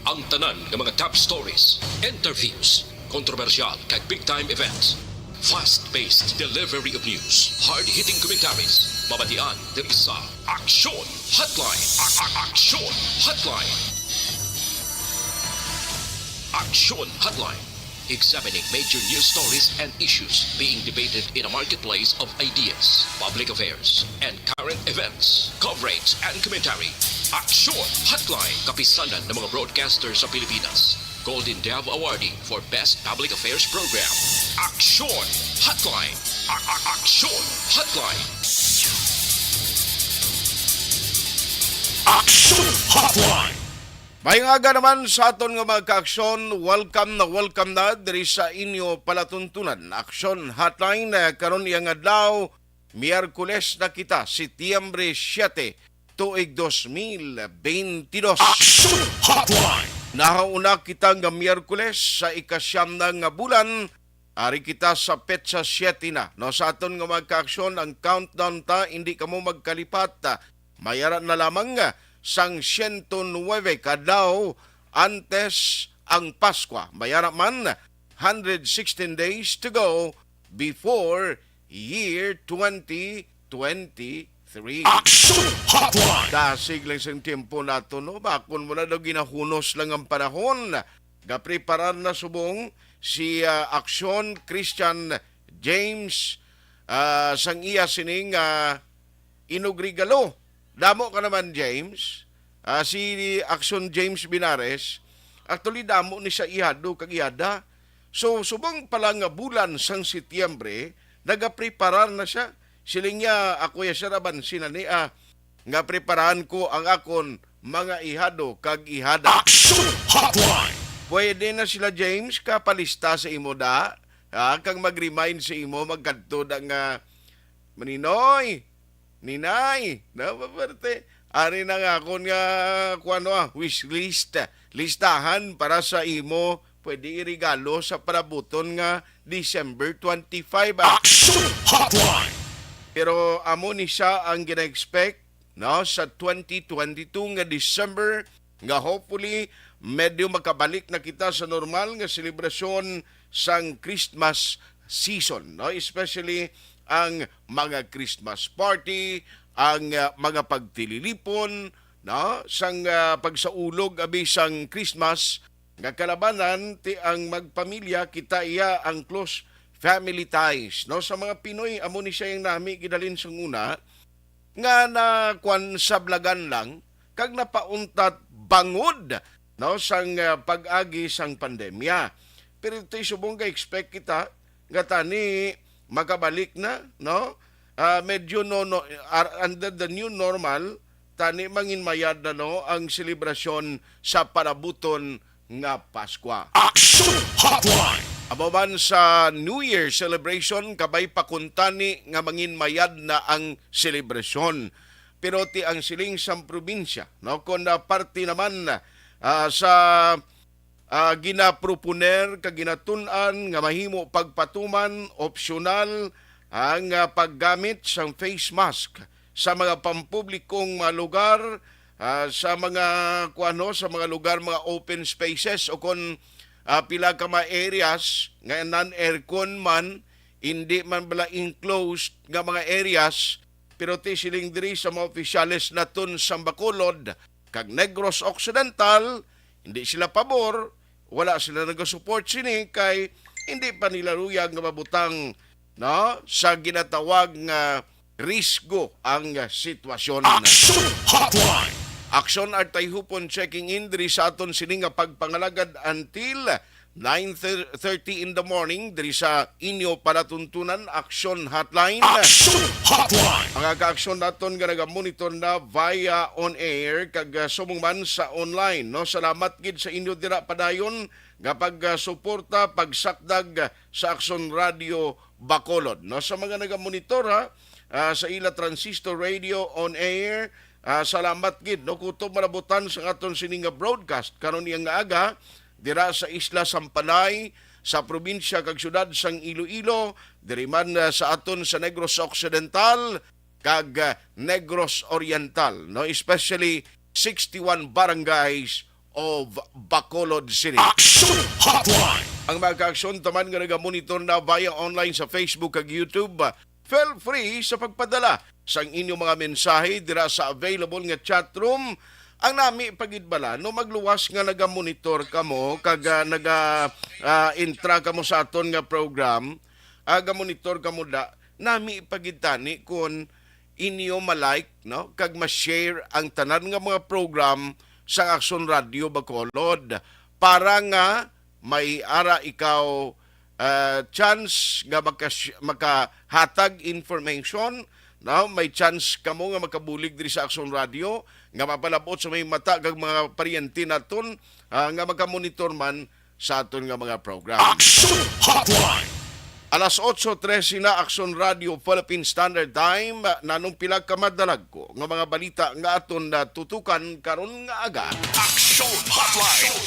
Ang tanan ng mga top stories, interviews, kontrobersyal kag big time events. Fast-paced delivery of news, hard-hitting commentaries, mabatian ng isa, Aksyon Hotline. Aksyon Hotline. Aksyon Hotline. Examining major news stories and issues being debated in a marketplace of ideas, public affairs, and current events. Coverage and commentary. Aksyon Hotline. Kapisanan ng mga broadcasters sa Pilipinas. Golden Dove Awardee for Best Public Affairs Program. Aksyon Hotline. Aksyon Hotline. Aksyon Hotline. May nga naman sa aton nga mga ka-aksyon, welcome na diri sa inyo palatuntunan. Aksyon Hotline karon yang adlaw, Miyerkules na kita, Setyembre 7, tuig 2022. Aksyon Hotline. Nahauna kita nga Miyerkules sa ikasyam na nga bulan. Ari kita sa petsa 7 na. No, sa aton nga mga ka-aksyon, ang countdown ta, hindi ka mo magkalipat. Mayara na lamang nga sang 109 kadlaw antes ang Paskwa. Mayara man 116 days to go before year 2023. Aksyon Hotline. Dasig lang sa tempo nato, no? Bakon mo na daw ginahunos lang ang panahon. Gapreparar na subong si Aksyon Christian James sang iya sining inugrigalo. Damo ka naman, James. Si Aksyon James Binares, actually damo ni sa ihado kag ihada. So, subong pala nga bulan sang Setyembre, nagapreparar na siya. Siling niya, ako ya saraban sinania, nga preparahan ko ang akon mga ihado kag ihada. Aksyon Hotline. Pwede na sila, James, kapalista sa imo da. Kag mag-remind sa imo, magkadto nga Maninoy, Ninay, napaparte. Ari na nga akon nga wish list. Listahan para sa imo, pwede irigalo sa parabuton nga December 25. Aksyon Hotline. Pero amo ni siya ang gina-expect, no, sa 2022 nga December, nga hopefully medyo makabalik na kita sa normal nga selebrasyon sang Christmas season, no, especially ang mga Christmas party, ang mga pagtililipon, no, sang pagsaulog abi sang Christmas, nga kalabanan ti ang magpamilya kita iya ang close family ties, no, sa mga Pinoy amo ni siya yung nami gidalin sang una nga na kwan sablagan lang kag napauntat bangod, no, sang pag-agi sang pandemya. Pero ito'y subong ka expect kita nga tani makabalik na, no? Medyo under the new normal, tani manginmayad na, no, ang selebrasyon sa parabuton nga Paskwa. Aksyon Hotline. Ababan sa New Year celebration, kabay pakuntani nga manginmayad na ang selebrasyon. Pero ti ang siling sang probinsya, no, kung parte naman sa ginaproponer kag ginatun-an nga mahimo pagpatuman opsyonal ang paggamit sang face mask sa mga pampublikong lugar, sa mga sa mga lugar, mga open spaces o kon pila ka mga areas nga non-aircon man, hindi man bala enclosed nga mga areas, pero ti siling diri sa mga opisyales naton sa Bacolod kag Negros Occidental, hindi sila pabor. Wala sila nag-support sini kay hindi pa nila ruyag nga mabutang, no, sa ginatawag nga risgo ang sitwasyon. Aksyon Hotline. Aksyon artay hupon checking in diri sa aton sini nga pagpangalagad until 9:30 in the morning diri sa inyo palatuntunan Aksyon Hotline. Aksyon Hotline. Ang ka-aksyon naton nga naga-monitor na via on air kag sumong man sa online, no. Salamat gid sa inyo dira padayon nga pag-suporta pagsakdag sa Aksyon Radio Bacolod, no. Sa mga naga-monitor sa ila transistor radio on air, salamat gid, no, kutob marabutan sa aton sini nga broadcast karon iyang nga aga dira sa Isla Sampanay, sa probinsya kag syudad sang Iloilo, diri man sa aton sa Negros Occidental kag Negros Oriental, no, especially 61 barangays of Bacolod City. Action Hotline. Ang mga kaaksyon taman nga naga-monitor na via online sa Facebook ag YouTube, feel free sa pagpadala sa inyong mga mensahe dira sa available nga chat room. Ang nami pagidbala no magluwas nga naga-monitor kamo kag naga-intra kamo sa aton nga program, aga-monitor kamo da nami pagitani kung inyo malike no kag ma-share ang tanan nga mga program sa Aksyon Radio Bacolod para nga may ara ikaw chance nga makahatag information, no? May chance kamo nga makabulig diri sa Aksyon Radio nga mapalabot sa may mata kag mga paryente naton nga makamonitor man sa aton nga mga program. Action Hotline. Alas 8:13 na Aksyon Radio Philippine Standard Time, nanong pila ka madalag ko nga mga balita nga aton na tutukan karon nga aga. Action Hotline.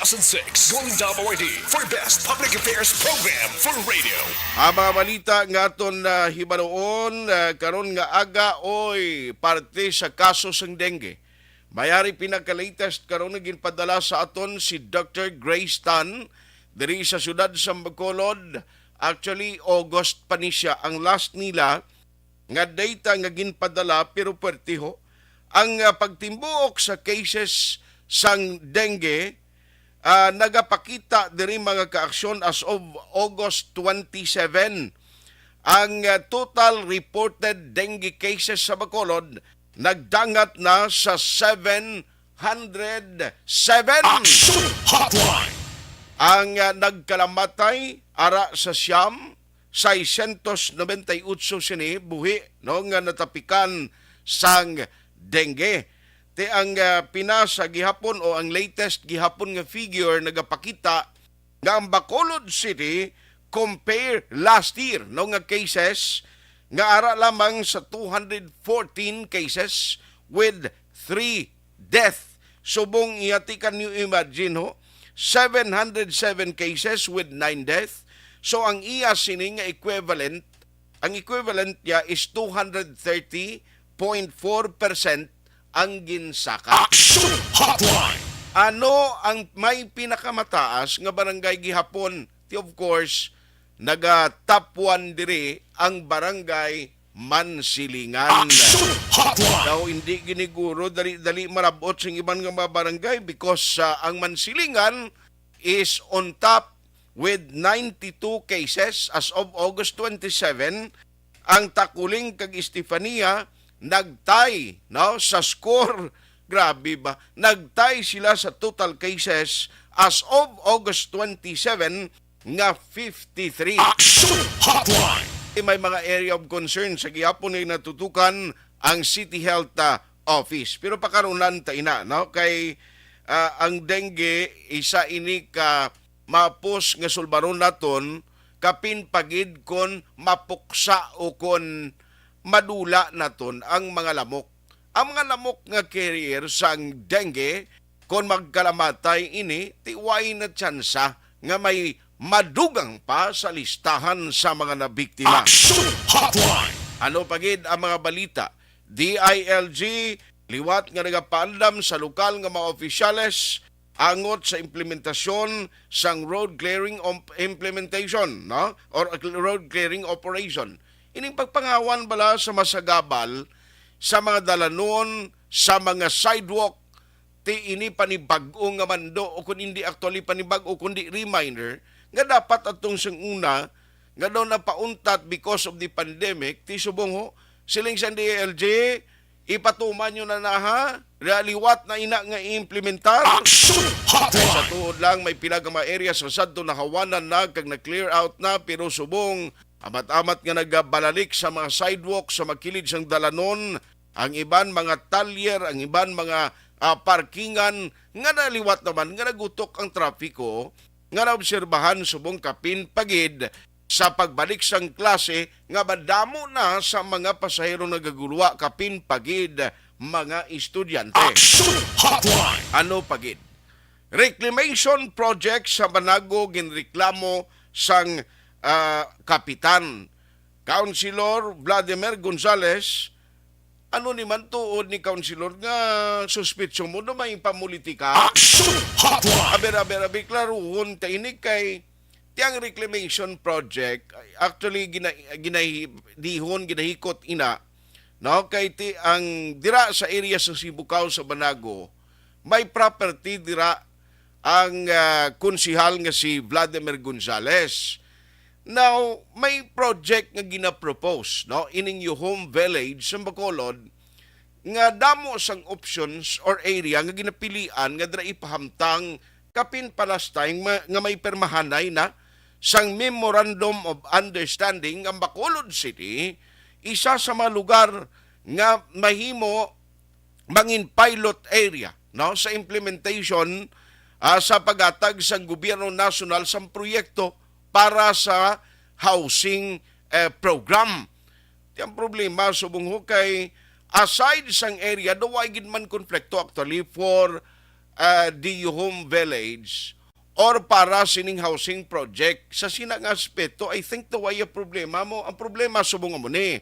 2006 Golden Award for Best Public Affairs Program for Radio. Ang mga balita nga aton na hibaluon karon nga aga oy parte sa kaso sang dengue. Mayari pinaka-latest karon nga ginpadala sa aton si Dr. Grace Tan diri sa syudad sa Bacolod. Actually, August pa ni siya. Ang last nila nga data nga ginpadala pero pertiho. Ang pagtimbuok sa cases sang dengue nagapakita diri mga kaaksyon as of August 27. Ang total reported dengue cases sa Bacolod nagdangat na sa 707. Action Hotline. Ang nagkalamatay ara sa siyam, 698 sini buhi no nga natapikan sang dengue. Te ang pinasa gihapon o ang latest gihapon nga figure nagapakita nga ang Bacolod City compare last year no nga cases nga ara lamang sa 214 cases with 3 death. Subong ihatikan niyo imagine ho 707 cases with 9 deaths. So ang iya sini nga equivalent, ang equivalent niya is 230.4% ang ginsaka. Action Hotline. Ano ang may pinakamataas nga barangay gihapon? Of course, naga top 1 diri ang barangay Mansilingan. Action Hotline. Daw hindi giniguro dali marabot sa iban nga mga barangay because ang Mansilingan is on top with 92 cases as of August 27. Ang Takuling kag Estefania nagtay no sa score. Grabe ba? Nagtay sila sa total cases as of August 27 nga 53. Action Hotline. May mga area of concern sa gihapon ay natutukan ang City Health Office. Pero pakarunan ta ina no kay ang dengue isa ini ka mapos nga sulbaron naton kapin pagid kon mapuksa o kon madula naton ang mga lamok. Ang mga lamok nga carrier sang dengue kon magkalamatay ini tiway na tsansa nga may madugang pa sa listahan sa mga nabiktima. Action Hotline. Ano pagid ang mga balita? DILG liwat nga nagapaandam sa lokal nga mga opisyales angot sa implementasyon sang road clearing implementation no or road clearing operation. Ining pagpangawan bala sa masagabal sa mga dalanon, sa mga sidewalk, ti ini panibag-o nga mando o kung hindi actually panibag-o kundi reminder nga dapat atong sang una nga daw napauntat because of the pandemic ti subong ho siling sa DLG ipatuman nyo na ha realiwat na ina nga i-implementar. Action Sa Hotline. tuod lang may pila ka mga area sa sadto nakawanan na kag na-clear out na pero subong amat-amat nga nagabalalik sa mga sidewalk sa makilid sang dalanon ang iban mga talyer ang iban mga parkingan nga naliwat naman nga nagutok ang trapiko nga naobserbahan subong kapin pagid sa pagbalik sang klase nga madamo na sa mga pasahero nagagulwa kapin pagid mga estudyante. Action Hotline. Ano pagid? Reclamation project sa Banago ginreklamo sang kapitan. Councilor Vladimir Gonzales ano ni man tuod ni councilor nga suspitsyo mo na may pamulitika. Action Hotline. Aber, klaruhon kainig kay tiyang reclamation project actually ginahikot ina no kay ti ang dira sa area sa Sibukaw sa Banago may property dira ang konsihal nga si Vladimir Gonzales. Now, may project nga gina-propose, no, ining Home Village sa Bacolod nga damo sang options or area nga ginapilian nga dira ipahamtang kapin palastay nga may permahanay na sang Memorandum of Understanding ang Bacolod City isa sa mga lugar nga mahimo mangin pilot area no sa implementation sa pagatag sang gobyerno nasyonal sa proyekto para sa housing program. Ang problema subong kay aside sang area do why gid man konflikto actually for the Home Village or para sining housing project sa sinang aspeto. I think the way problema mo ang problema subong mo ni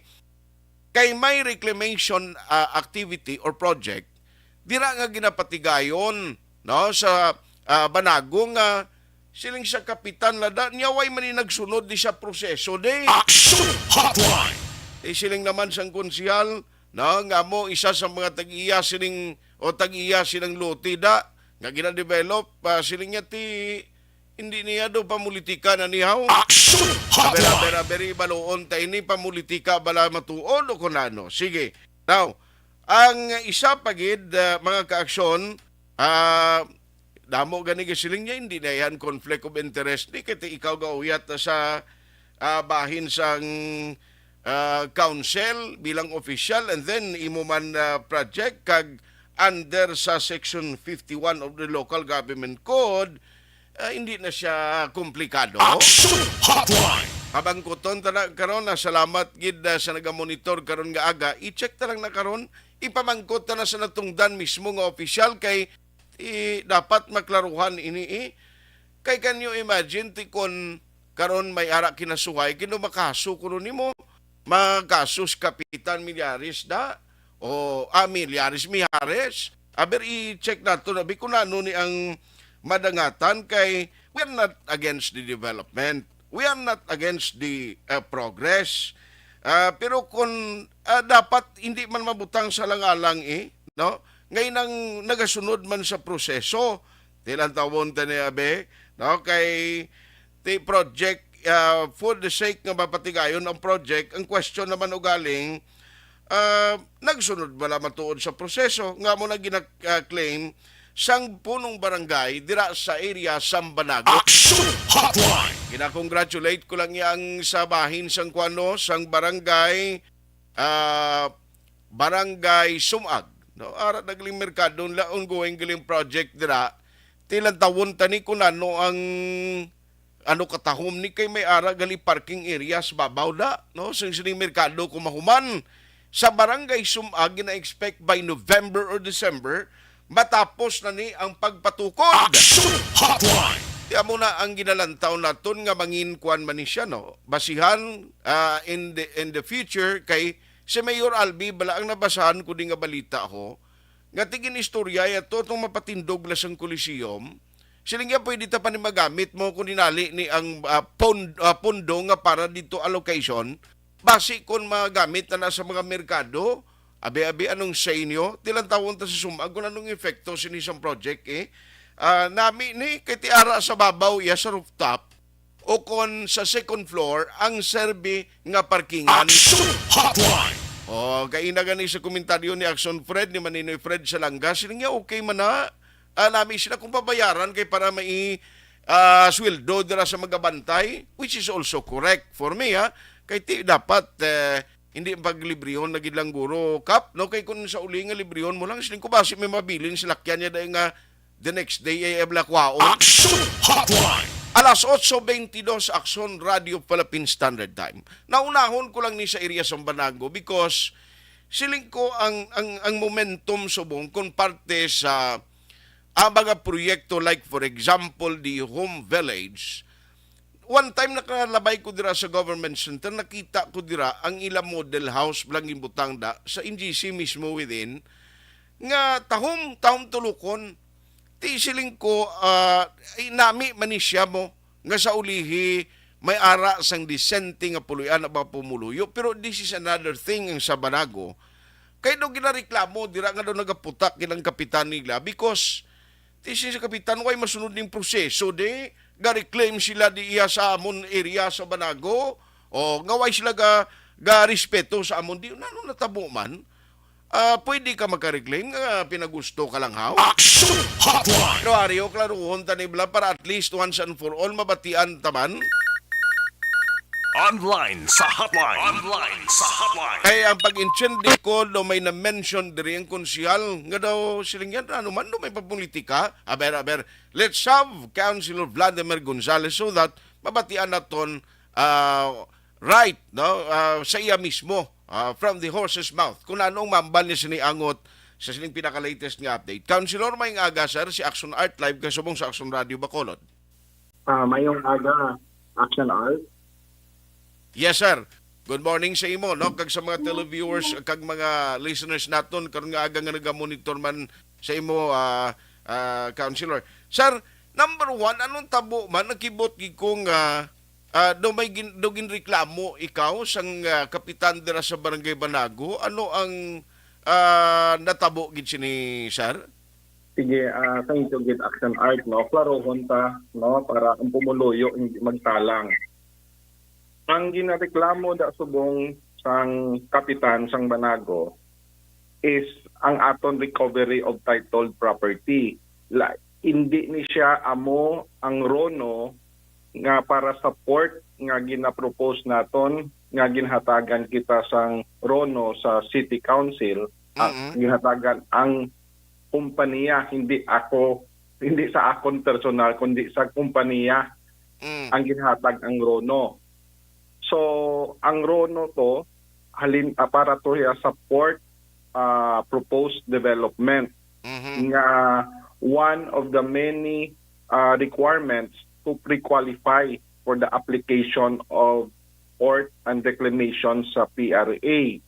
kay may reclamation activity or project dira nga ginapatigayon no sa Banago nga siling sa kapitan lada niya way man nagsunod di sa proseso de. Action Hotline. Siling naman sang konsihal no nga mo isa sa mga tag-iya siling o tag-iya silang lote da nga gina-develop siling niya ti hindi niya do pamulitika na nihaw. Action Hotline. Beri baloon ta ini pamulitika bala matuon o kunano. Sige. Now, ang isa pagid mga kaaksyon damo gani siling niya hindi na yan conflict of interest ni kiti ikaw gauyat sa bahin sang council bilang official and then imo man project kag under sa section 51 of the local government code hindi na siya komplikado. Action Hotline. Habang kuton ta karon na salamat gid sa nagamonitor karon nga aga i-check ta lang na karon ipamangkot ta na sa natungdan mismo nga official kay dapat maklaruhan ini kay can you imagine ti kon karon may ara kinasuhay kino makaso kuno nimo makasus kapitan Milyares da o Milyares Mijares aber i-check nato na kun ano ni ang madangatan kay we are not against the development, we are not against the progress, pero kung dapat hindi man mabutang sa langalang no ngayon ang nagasunod man sa proseso tilang tawon ta ni abe no kay the project for the sake nga mapatigayon ang project ang question naman ugaling nagsunod bala matuod sa proseso nga mo na gina-claim sang punong barangay dira sa area Sambanago. Action Hotline. Gina-congratulate ko lang yang sa bahin sang kuano sang barangay barangay Sumag. No, ara nagling merkado la ongoing giling project dira. Tilang tawon tani kun ano ang ano katahom ni kay may ara gali parking areas babaw da no sing sining merkado kumahuman sa barangay Sumag gina-expect by November or December matapos na ni ang pagpatukod. Action Hotline. Tiya mo na ang ginalantaw naton nga mangin kuan man ni siya no. Basihan in the future kay si Mayor Albi bala ang nabasahan ko di nga balita ako nga tigin istorya yato itong mapatindog lasang Coliseum siling nga pwede ta pa ni magamit mo kung dinali ni ang pondo nga para dito allocation basi kung magamit na sa mga merkado abi anong sa inyo tilang tawon ta sa Sumag kung anong efekto sinisang project nami ni kay tiara sa babaw iya sa rooftop o kon sa second floor ang serbi nga parkingan. Action Hotline. O, kay gani sa komentaryo ni Action Fred, ni Maninoy Fred sa Langga, sila nga okay man na, namin sila kung pabayaran kay para mai sweldo dira sa magabantay, which is also correct for me, kay dapat hindi paglibrihon na lang guro kap, no? Kay kung sa uli nga librihon mo lang, siling ko basi may mabilin, silakyan niya dahil nga the next day ay eblakwaon. Action Hotline. Alas 8:22 Action Radio Philippine Standard Time. Naunahon ko lang ni sa area sa Banago because siling ko ang momentum subong kung parte sa mga proyekto like for example the Home Village one time nakalabay ko dira sa government center, nakita ko dira ang ilang model house blang gimbutang da sa NGC mismo within nga tahom tulukon ti siling ko nami manisya mo nga sa ulihi may ara sang disente nga puluyan na ba pumuluyo, pero this is another thing ang sa Banago kay do ginareklamo dira nga do nagaputak kinang kapitan nila because this is kapitan way masunod ning proseso de ga-reclaim sila di iya sa amon area sa Banago o ngaway sila ga respeto sa amon di nano natabo man pwede ka magka-reclaim nga pinagusto ka lang haw. Action Hotline. Pero Ario, klaruhon tanibla para at least once and for all mabatian taman. Online sa hotline. Online sa hotline. Kaya ang pag-intindi ko, do may na-mention diri ang konsyal, nga daw siling yan, ano man, do may papolitika. Aber, let's have Councilor Vladimir Gonzales so that mabatian naton right, no, sa iya mismo, from the horse's mouth. Kung anong mambal niya siniangot sa siling pinaka-latest nga update. Councilor, may aga, sir, si Action Art Live, kasubong sa Action Radio Bacolod. Mayong aga, Action Art. Yes, sir. Good morning sa imo, no? Kag sa mga televiewers, kag mga listeners naton, karon nga aga nga nagamonitor man sa imo, Councilor. Sir, number one, anong tabo man, nakibot gikong do ginreklamo ikaw sang kapitan dira sa Barangay Banago, ano ang natabo gid sini, sir? Sige, thank you, Gid Action Art, no? Klarohon ta, no? Para ang pumuluyo, hindi magtalang. Ang ginareklamo da subong sang kapitan sang Banago is ang aton recovery of titled property. Hindi ni siya amo ang RONO nga para support nga ginapropose naton nga ginhatagan kita sang RONO sa City Council. Ginhatagan ang kumpanya, hindi sa akon personal kundi sa kumpanya ang ginhatag ang RONO. So, ang RONO to, para to support proposed development. Nga one of the many requirements to pre-qualify for the application of port and reclamation sa PRA.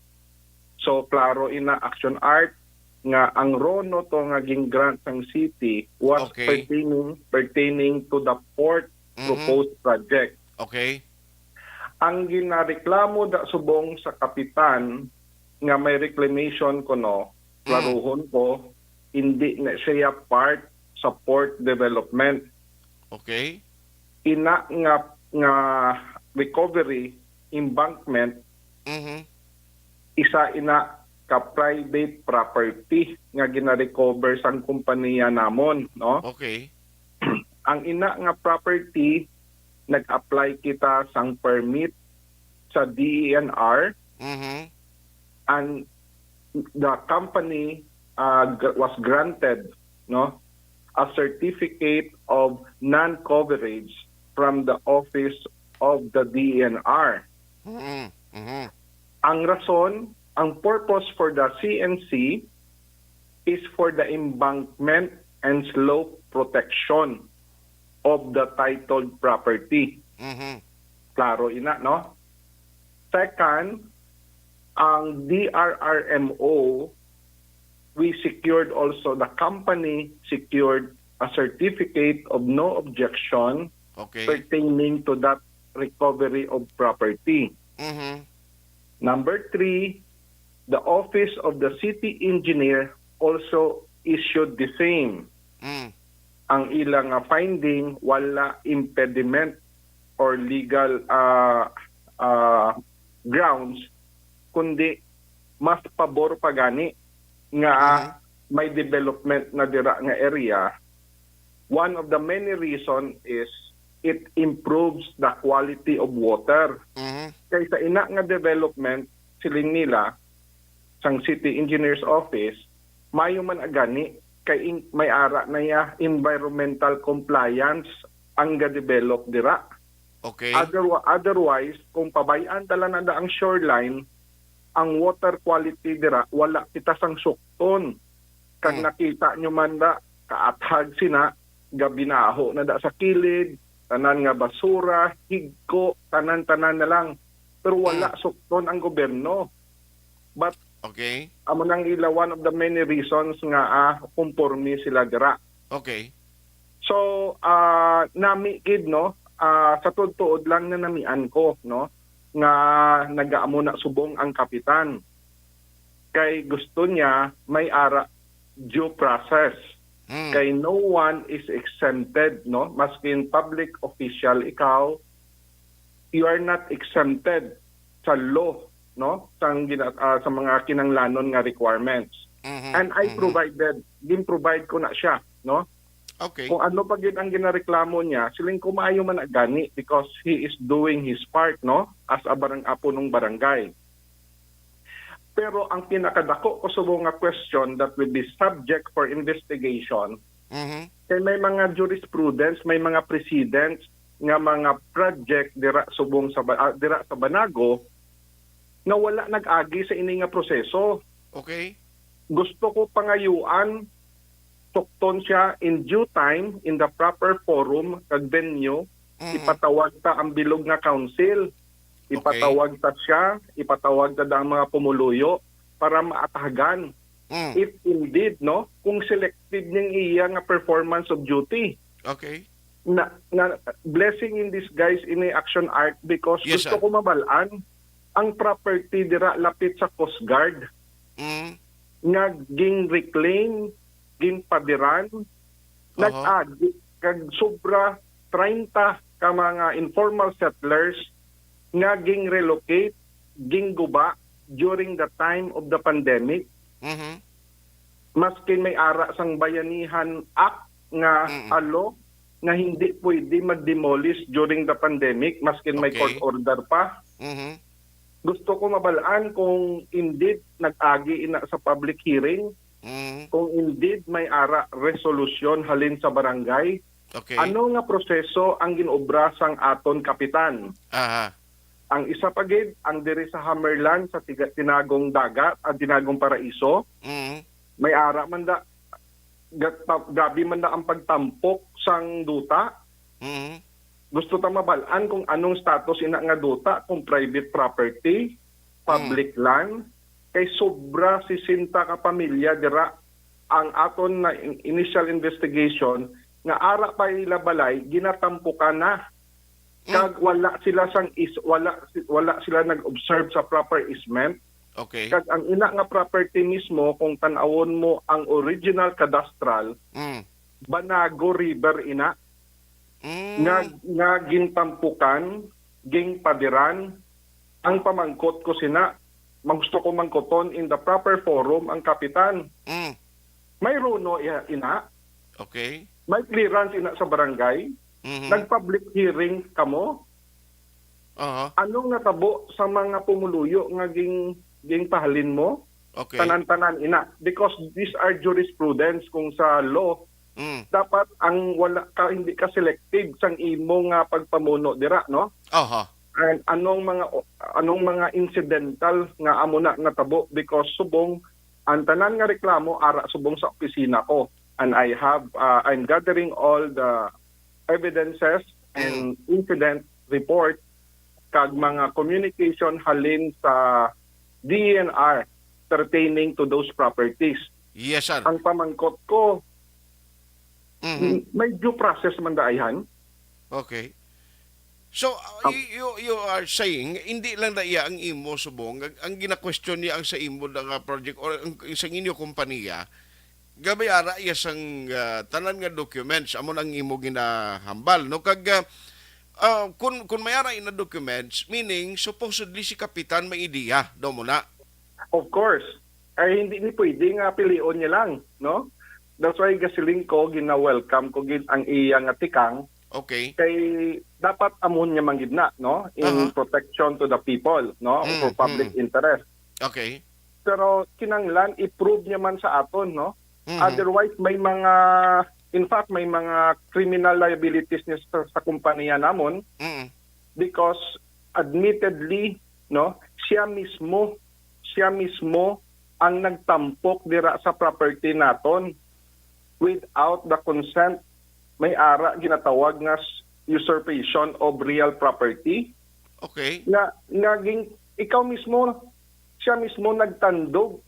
So, klaro ina Action Art, nga ang RONO to nga grant ng city was pertaining to the port proposed project. Okay. Ang ginareklamo da subong sa kapitan nga may reclamation ko no, klaruhon ko, hindi na siya part sa port development. Okay. Ina nga recovery embankment, isa ina ka private property nga gina-recover sang kumpanya namon, no? Okay. Ang ina nga property nag-apply kita sang permit sa DENR and the company was granted a certificate of non-coverage from the office of the DENR. Ang rason, ang purpose for the CNC is for the embankment and slope protection of the titled property. Klaro ina, no? Second, ang DRRMO, we secured also, the company secured a certificate of no objection pertaining to that recovery of property. Number 3, the office of the city engineer also issued the same. Ang ilang finding, wala impediment or legal grounds, kundi mas pabor pa gani nga may development na dira nga area. One of the many reason is it improves the quality of water. Kaysa ina nga development, siling nila, sang city engineer's office, mayo man agani, kay may ara na ya environmental compliance ang ga-develop dira. Okay. Otherwise, kung pabayaan tala na ang shoreline, ang water quality dira, wala kita sang sukton. Kag nakita nyo man da, kaathag sina, gabinaho na da sa kilid, tanan nga basura, higko, tanan-tanan na lang. Pero wala sukton ang gobyerno. But Okay. amo nang ila one of the many reasons nga kumpormi sila dira. Okay. So nami gid no, sa tuod lang na namian ko no nga nagaamo na subong ang kapitan. Kay gusto niya may ara due process. Kay no one is exempted no, maskin public official ikaw, you are not exempted sa law no sa mga kinanglanon nga requirements. And I provide ko na siya no. Okay. Kung ano pa gid ang ginareklamo niya, siling kumaayo man na gani because he is doing his part no as a apo ng barangay. Pero ang pinakadako ko subong nga question that will be subject for investigation, kay may mga jurisprudence, may mga precedents nga mga project dira subong dira sa Banago na wala nag-agi sa ini nga proseso. Okay. Gusto ko pangayuan tukton siya in due time in the proper forum kag venue, ipatawag ta ang bilog nga council, ipatawag ta siya, ipatawag ta ang mga pumuluyo para maatagan if indeed no kung selected ning iya nga performance of duty. Okay. Na blessing in disguise in action art because Yes, gusto sir. ko mabalaan ang property dira lapit sa Coast Guard nga ging reclaim, ging padiran, nag-agi kag sobra 30 ka mga informal settlers nga ging relocate, ging guba during the time of the pandemic. Maskin may ara sang Bayanihan Act nga alo nga hindi pwede mag-demolish during the pandemic maskin may Okay. court order pa. Gusto ko mabalaan kung indeed nag-agi ina sa public hearing, kung indeed may ara resolusyon halin sa barangay. Okay. Ano nga proseso ang ginobra sang aton kapitan? Aha. Ang isa pa gid ang diri sa Hammerland sa tinagong dagat at tinagong paraiso, may ara man da gabi man da ang pagtampok sang duta. Gusto ta mabalaan kung anong status ina nga duta, kung private property, public land, kay sobra 60 ka pamilya dira ang aton na initial investigation nga ara pa ila balay ginatampukan na. Kag wala sila wala sila nag-observe sa proper easement. Okay. Kag ang ina nga property mismo kung tan-awon mo ang original cadastral, Banago River ina nga gintampukan, ging padiran. Ang pamangkot ko sina, gusto ko mangkoton in the proper forum ang kapitan. May runo ina, Okay. may clearance ina sa barangay, nag-public hearing kamo. Anong natabo sa mga pumuluyo nga ging pahalin mo? Okay. Tanan-tanan ina. Because these are jurisprudence kung sa law. Dapat ang hindi ka selective sang imo nga pagpamuno dira no. And anong mga incidental nga amo na natabo because subong ang tanan nga reklamo ara subong sa opisina ko, and I'm gathering all the evidences and incident report kag mga communication halin sa DNR pertaining to those properties. Yes, sir. Ang pamangkot ko, may due process man daayan. Okay. So, you are saying, hindi lang na iya ang imo subong, ang gina-question niya ang sa imo nga project or ang sa inyo kompanya, gabay ara iya sang tanan nga documents, amon ang imo ginahambal. No? Kag, kung may ara ina documents, meaning, supposedly si Kapitan may ideya, daw mo na. Of course. Ay hindi ni pwede nga pilion niya lang, no? That's why gasiling ko gina-welcome ko gid ang iya nga tikang. Okay. Kay dapat amon niya manggid na, no? In protection to the people, no? For public interest. Okay. Pero kinanglan i-prove niya man sa aton, no? Otherwise may mga may mga criminal liabilities niya sa kumpanya namon because admittedly, no, siya mismo ang nagtampok dira sa property naton without the consent. May ara ginatawag nga usurpation of real property. Okay. Naging ikaw mismo, siya mismo nagtandog,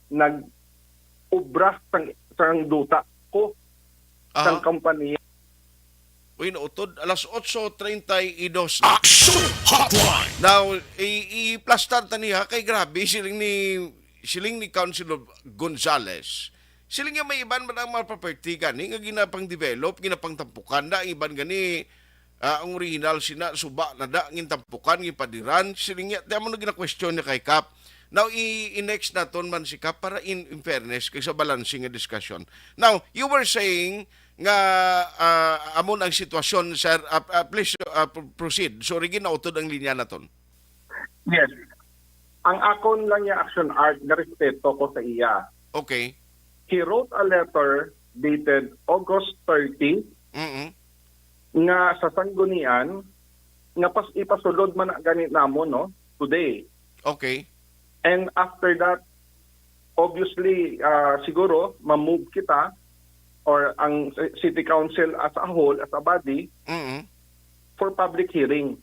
nag-ubra sang duta ko sang kompanya. Uy, nautod. Alas 8:32. Action Hotline. Now, i-plastar ta niya kay grabe siling ni Councilor Gonzales. Siling nga may iban man ang mga property gani nga ginapang develop, ginapang tampukan na iban gani ang original sina suba na da ngin tampukan ngin padiran siling nga tamo na gina-question niya kay Kap. Now, i-next naton man si Kap para in fairness kay sa balancing nga discussion. Now, you were saying nga amon ang sitwasyon, sir. Please proceed. Sorry, ginautod ang linya naton. Yes. Ang akon lang niya action art na respeto ko sa iya. Okay. He wrote a letter dated August 30 Mm-mm. nga sa sanggunian nga ipasulod man na ganit namon no today. Okay. And after that, obviously siguro ma-move kita or ang city council as a whole, as a body, Mm-mm. for public hearing.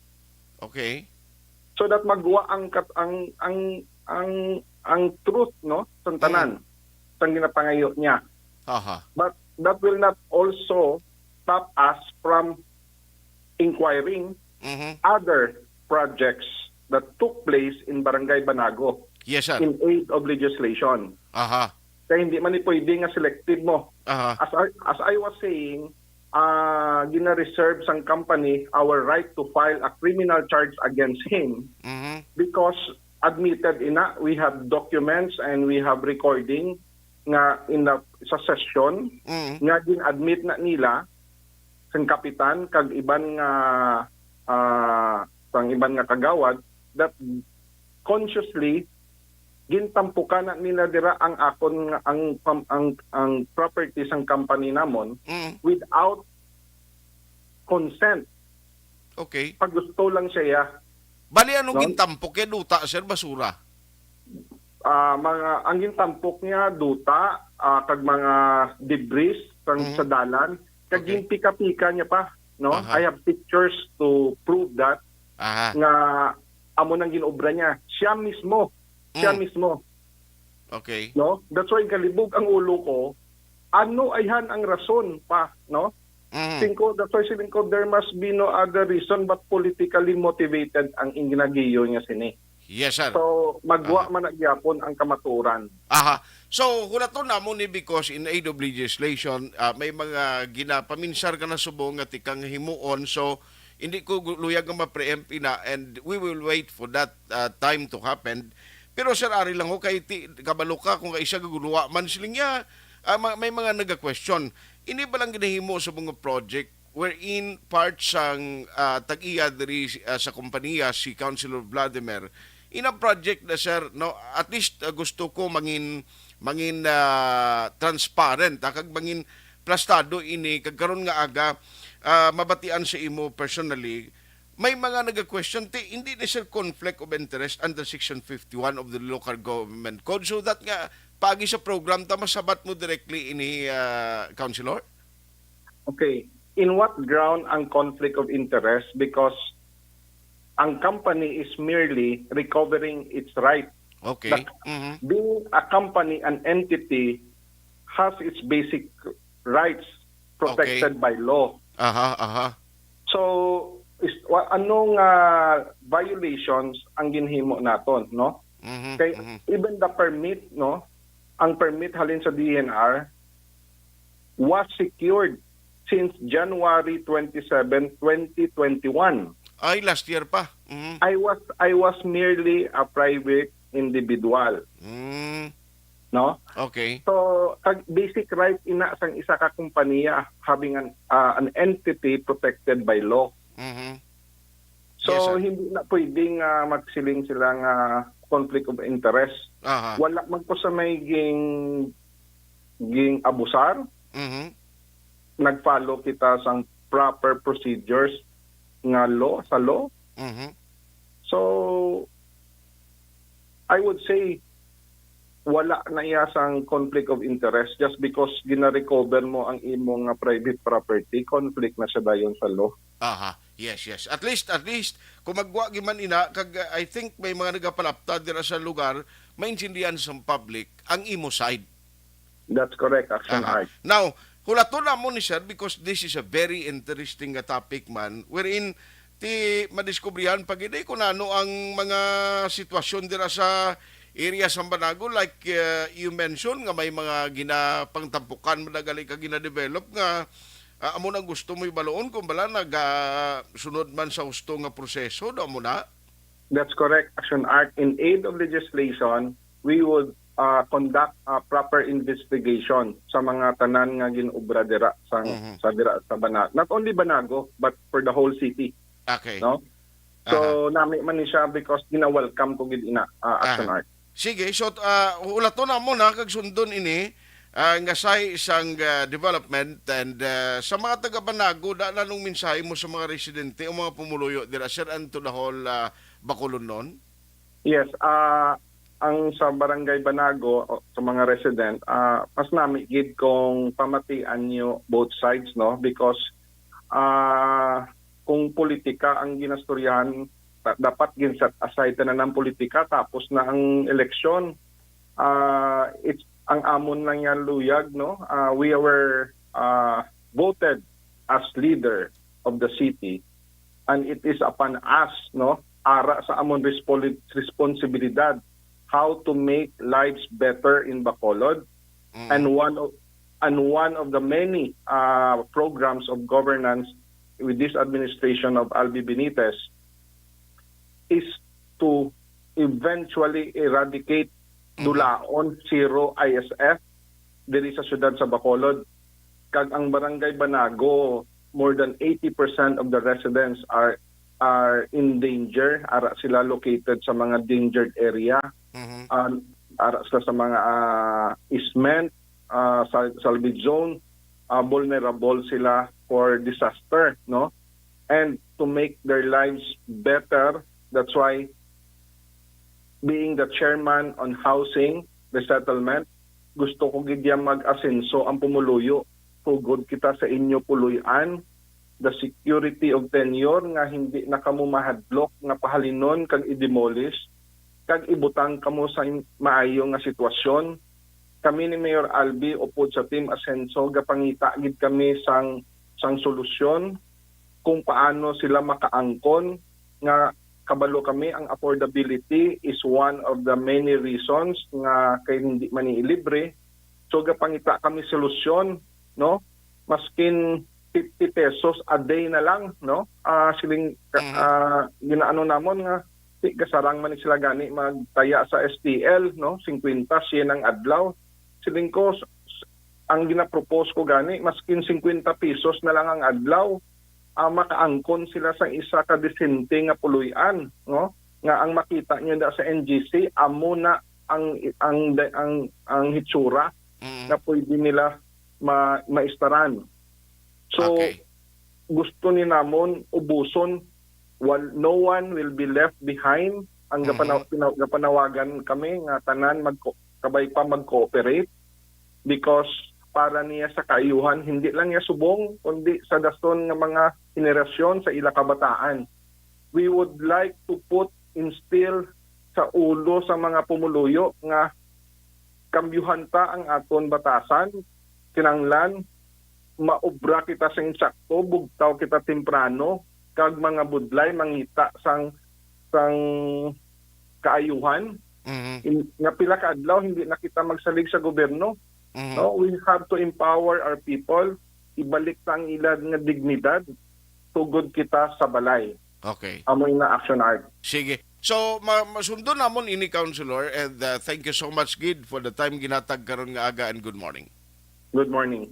Okay. So that magwa ang truth no sa tanan sa ginapangayo niya. Haha. But that will not also stop us from inquiring Mhm. other projects that took place in Barangay Banago Yes, sir. in aid of legislation. Aha. Kaya hindi man pwede nga selected mo. Aha. As I was saying, gina-reserve sang company our right to file a criminal charge against him Mhm. because admitted we have documents and we have recording nga sa session Mhm. nga gin-admit na nila sang kapitan kag iban nga kagawad that consciously gintampukan na nila dira ang akon nga ang properties ang company namon Mhm. without consent. Okay. Pag gusto lang siya, Bali anong No? gintampok kay duta, sir, basura? ang gintampok niya duta kag mga debris sa dalan kag Okay. pika-pika niya pa, no? Aha. I have pictures to prove that Aha. nga amo nang ginobra niya. Siya mismo, Okay. no? That's why galibog ang ulo ko. Ano ayhan ang rason pa, no? Mhm. That's why siling ko, there must be no other reason but politically motivated ang inginagiyo niya sini. Yes, sir. So, magwa man nagyapon ang kamaturan. Aha. So, hulaton na mo ni because in aid of legislation, may mga ginapaminsar ka na subong at ikang himuon. So, hindi ko luyag nga ma-preempt na and we will wait for that time to happen. Pero sir, ari lang ho, kay kabalo ka kung kaisa gaguluwa man siling niya, may mga naga-question. Ini ba lang ginahimo sa mga project wherein part sang tag-iya diri sa kompanya si Councilor Vladimir in a project na sir no at least gusto ko mangin transparent kag mangin plastado ini kag karon nga aga mabatian sa imo personally may mga naga-question hindi na sir conflict of interest under section 51 of the local government code so that nga pagi sa program ta masabat mo directly ini councilor. Okay. In what ground ang conflict of interest? Because ang company is merely recovering its right. Okay. Being a company, an entity, has its basic rights protected by law. Aha. So, anong violations ang ginhimo naton, no? Kay even the permit, no? Ang permit halin sa DNR was secured since January 27, 2021. Ay, last year pa. I was merely a private individual, no? Okay. So, basic right ina sang isa ka kompanya having an entity protected by law. So, Yes, sir. hindi na pwedeng magsiling silang conflict of interest. Aha. Wala man po sa may ging abusar. Nag-follow kita sang proper procedures nga sa law. So, I would say wala na iya sang conflict of interest just because gina-recover mo ang imong private property, conflict na siya dayon sa law. Aha. Yes, yes. At least kung magwa giman ina kag I think may mga nagapalapta dira sa lugar, maintindihan sa public ang imo side. That's correct, Action Aha. Art. Now, hulato na mo ni sir because this is a very interesting topic man wherein ti madiskubrihan pag hindi ko na ano ang mga sitwasyon dira sa area sa Banago like you mentioned nga may mga ginapangtampukan madagali ka gina-develop nga amo na gusto mo ibaloon kung bala sunod man sa husto nga proseso do mo na. That's correct, Action Art. In aid of legislation, we would conduct a proper investigation sa mga tanan nga ginobra dira sa dira sa Banago. Not only Banago, but for the whole city. Okay. No? So, nami man ni siya because gina-welcome ko gid ina, Action Art. Sige, so ulato na mo na kag sundon ini nga sa isang development and sa mga taga Banago da nung mensahe mo sa mga residente o mga pumuluyo dira sir and to the whole Bacolod noon? Yes, ang sa Barangay Banago sa mga resident, mas nami gid kung pamatian nyo both sides, no, because kung politika ang ginastoryahan, dapat ginset aside na ng politika tapos na ang eleksyon. It's ang amon lang yan luyag, no. We were voted as leader of the city and it is upon us, no, ara sa amon responsibilidad how to make lives better in Bacolod. And one of the many programs of governance with this administration of Albi Benitez is to eventually eradicate dulaon zero ISF diri sa syudad sa Bacolod. Kag ang Barangay Banago, more than 80% of the residents are in danger, ara sila located sa mga danger area. Ara sila sa mga easement, salvage zone, vulnerable sila for disaster, no? And to make their lives better, that's why being the chairman on housing, resettlement, gusto ko gidya mag-asenso ang pumuluyo. Pugod kita sa inyo puluyan, the security of tenure nga hindi na kamo mahadlok nga pahalinon kag i-demolish, kag ibutang kamo sa maayo nga sitwasyon. Kami ni Mayor Albi upod sa Team Asenso gapangita gid kami sang solusyon kung paano sila makaangkon nga kabalo kami. Ang affordability is one of the many reasons nga kay hindi man libre. So gapangita kami solusyon, no, maskin 50 pesos a day na lang, no, siling ginaano namon nga gasarang man sila gani magtaya sa STL, no, 50 siya ng adlaw. Siling ko ang ginapropose ko gani maskin 50 pesos na lang ang adlaw, makaangkon sila sa isa ka disente nga puluyan, no, nga ang makita nyo da sa NGC amo na ang hitsura na pwede nila maistaran. So gusto ni namon ubuson, no one will be left behind. Ang gapanawagan kami nga tanan kabay pa mag-cooperate because para niya sa kaayuhan, hindi lang niya subong kundi sa dason nga mga henerasyon sa ila kabataan. We would like to instill sa ulo sa mga pumuluyo nga kambyuhan ta ang aton batasan, kinanglan maobra kita sa insakto, bugtaw kita temprano, kag mga budlay mangita sang kaayuhan. Nga pila ka adlaw hindi na kita magsalig sa gobyerno. No, we have to empower our people, ibalik ta ang ilang nga dignidad, tugod kita sa balay. Okay. Amoy na Action Art. Sige. So, masundo namon ini, Councilor, and thank you so much, Gid, for the time ginatag karon nga aga, and good morning. Good morning.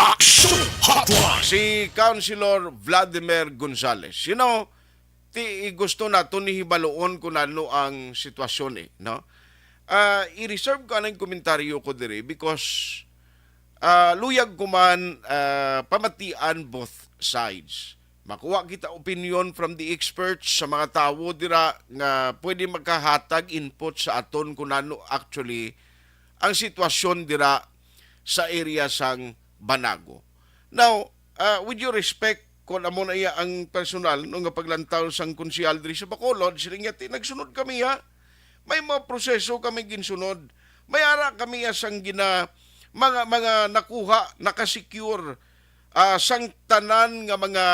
Action Hotline. Si Councilor Vladimir Gonzales. You know, gusto nato ni hibaloon kung ano ang sitwasyon no? I-reserve ko anong komentaryo ko diri because luyag ko man pamatian both sides. Makuha kita opinion from the experts sa mga tawo dira nga pwede magkahatag input sa aton kung ano actually ang sitwasyon dira sa area sang Banago. Now, with due respect, kung amo na iya ang personal no nga paglantaw sang konsyal diri sa Bacolod, sila nga nagsunod kami ha. May mga proseso kami ginsunod. May ara kami sang mga nakuha, nakasecure sang tanan nga mga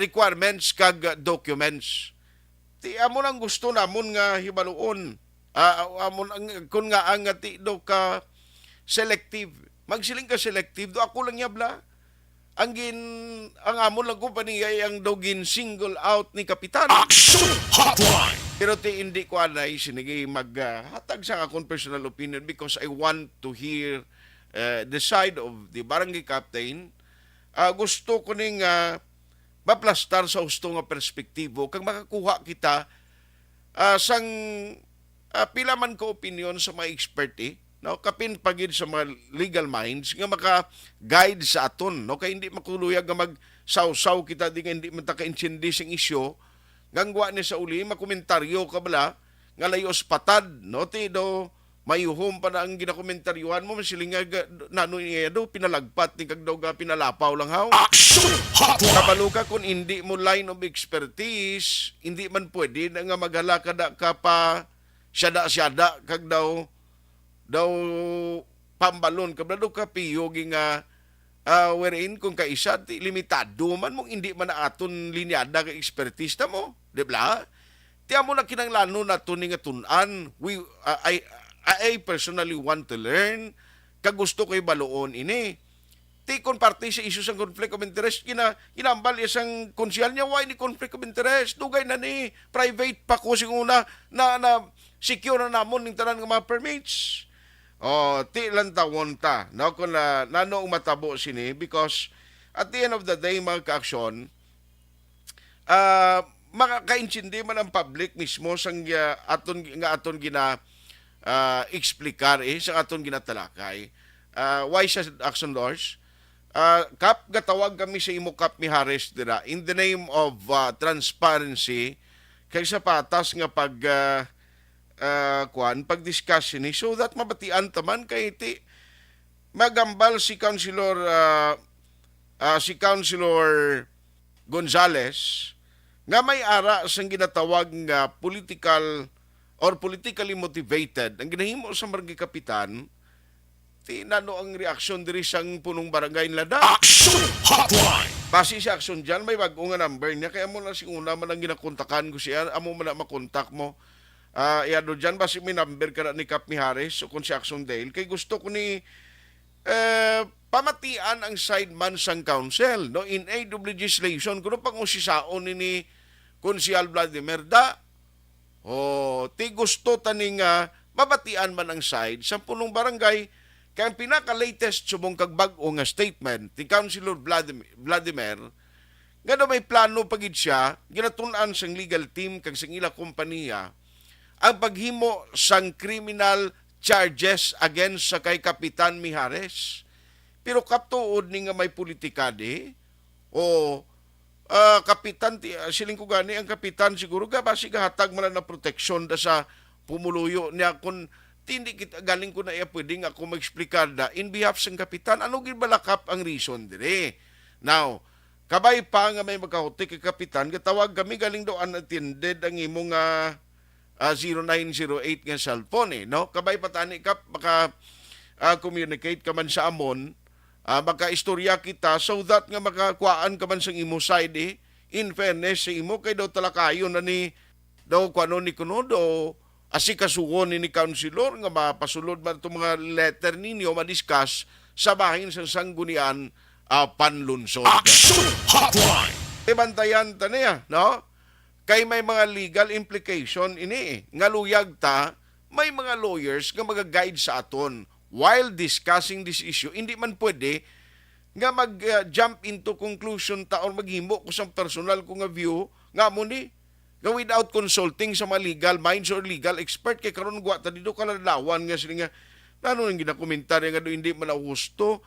requirements kag documents. Ti amo nang gusto namon nga hibaluon. Kung nga ang ti do ka selective. Magsiling ka selective, do ako lang yabla. Ang amon lang ko paningay ang dogin single out ni Kapitan. Action Hotline. Pero hindi ko anay sinigi maghatag sa akong personal opinion because I want to hear the side of the barangay captain. Gusto ko ning maplastar sa husto nga perspektibo kag makakuha kita sang pila man ko opinion sa mga expert no kapin pagid sa mga legal minds nga maka-guide sa aton no kay hindi makuluyag nga mag-saw-saw kita di nga hindi man ta ka-intindi sing isyu gangwa ni sa uli makomentaryo ka bala nga layos patad no ti do mayuhom pa na ang ginakomentaryuhan mo masilinga nano niya do pinalagpat ni kag daw ga pinalapaw lang haw. Action Hotline. Kapaluka kung hindi mo line of expertise hindi man pwede na nga maghala kada ka pa syada kag daw pambalon kabla daw ka piyogi nga wherein kung kaisa limitado man mong hindi man na aton linyada ka expertise na mo, di ba? Tiya mo na kinanglano na to nga tunan. I personally want to learn. Kagusto ko'y baloon ini. Ti kon parte sa issues ng conflict of interest, kinambal isang konsyal niya, why ni conflict of interest? Dugay na ni private pa ko siguna na secure na namon ng tanan ng mga permits. Ti lang tawon ta. No? Kung nanong matabo sini because at the end of the day, mga ka-aksyon, makakaintindi man ang public mismo sang aton gina explicar sang aton ginatalakay. Why sa action laws? Kap gatawag kami sa imo Kap Mijares dira in the name of transparency kay sa patas nga pag-discuss ni so that mabatian taman kay ti magambal si Councilor Gonzales nga may ara sang ginatawag nga political or politically motivated ang ginahimo sa barangay kapitan ti nano ang reaksyon diri sang punong barangay Lada. Action Hotline. Base sa aksyon dyan, may bago nga number niya kaya mo na siguna man ang ginakontakan ko siya amo man na makontak mo. Iado dyan, basi may number ka na ni Kap Mijares o kung si Action Dale. Kay gusto ko ni pamatian ang side man sang council. No? In aid of legislation, kung pang usisaon ni Konsyal Vladimir da, ti gusto taning mabatian man ang side sa punong barangay. Kaya ang pinaka-latest subong kagbag-o nga statement ti Councilor Vladimir nga daw may plano pagid siya, ginatunan sang legal team kag sang ila kompanya ang paghimo sang criminal charges against sa kay Kapitan Mijares. Pero kaptuod ni nga may politikade kapitan siling ko gani ang kapitan siguro basi gahatag man na proteksyon da sa pumuluyo niya kun hindi kita galing ko na iya pwedeng ako mag-explicar da in behalf sang kapitan ano gibalakap ang reason dire. Now, kabay pa nga may magkahutik kay kapitan gatawag kami galing do unattended ang imong 0908 nga cellphone no? Kabay patani kap baka communicate ka man sa amon baka istorya kita so that nga makakuaan ka man sa imo side in fairness sa imo kay daw talakayon na ni daw kuano ni kuno do asikasuhon ni councilor nga mapasulod man itong mga letter ninyo madiscuss sa bahin sa sanggunian panlunsod. Action Hotline. Bantayan ta niya no? Kay may mga legal implication ini nga luyag ta may mga lawyers nga mag-guide sa aton while discussing this issue hindi man pwede nga mag-jump into conclusion ta or maghimo ko sa personal ko nga view nga mo ni nga without consulting sa mga legal minds or legal expert kay karon gwa ta dito kalalawan nga sila nga ano nang ginakomentaryo nga do hindi man husto.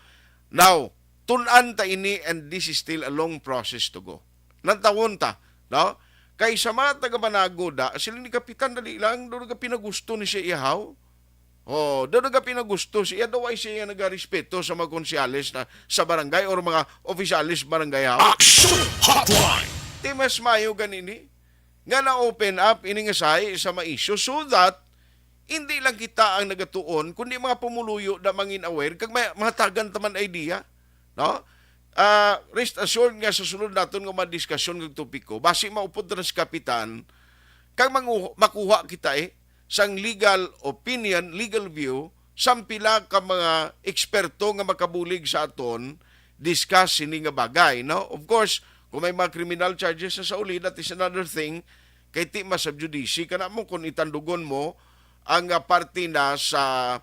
Now tun-an ta ini and this is still a long process to go. Nantawon ta no? Kay sa mga taga Banago da, sila ni Kapitan dali lang, doon ka pinagusto ni siya ihaw. Oh, doon ka pinagusto siya, daw ay siya nagarespeto sa mga konsyales na sa barangay or mga opisyalis barangay haw. Action Hotline. Di mas mayo ganini. Nga na-open up ini nga say sa mga issue so that hindi lang kita ang nagatuon, kundi mga pumuluyo na mangin aware, kag may matagan taman idea. No? Rest assured nga sa sunod naton nga madiskusyon ng topiko, basi maupod na sa kapitan, kag makuha kita sang legal opinion, legal view, sampila ka mga eksperto nga makabulig sa aton, discuss sini nga bagay. No? Of course, kung may mga criminal charges na sa uli, that is another thing, kay ti masubjudice, kana mo kung itandugon mo ang parte na sa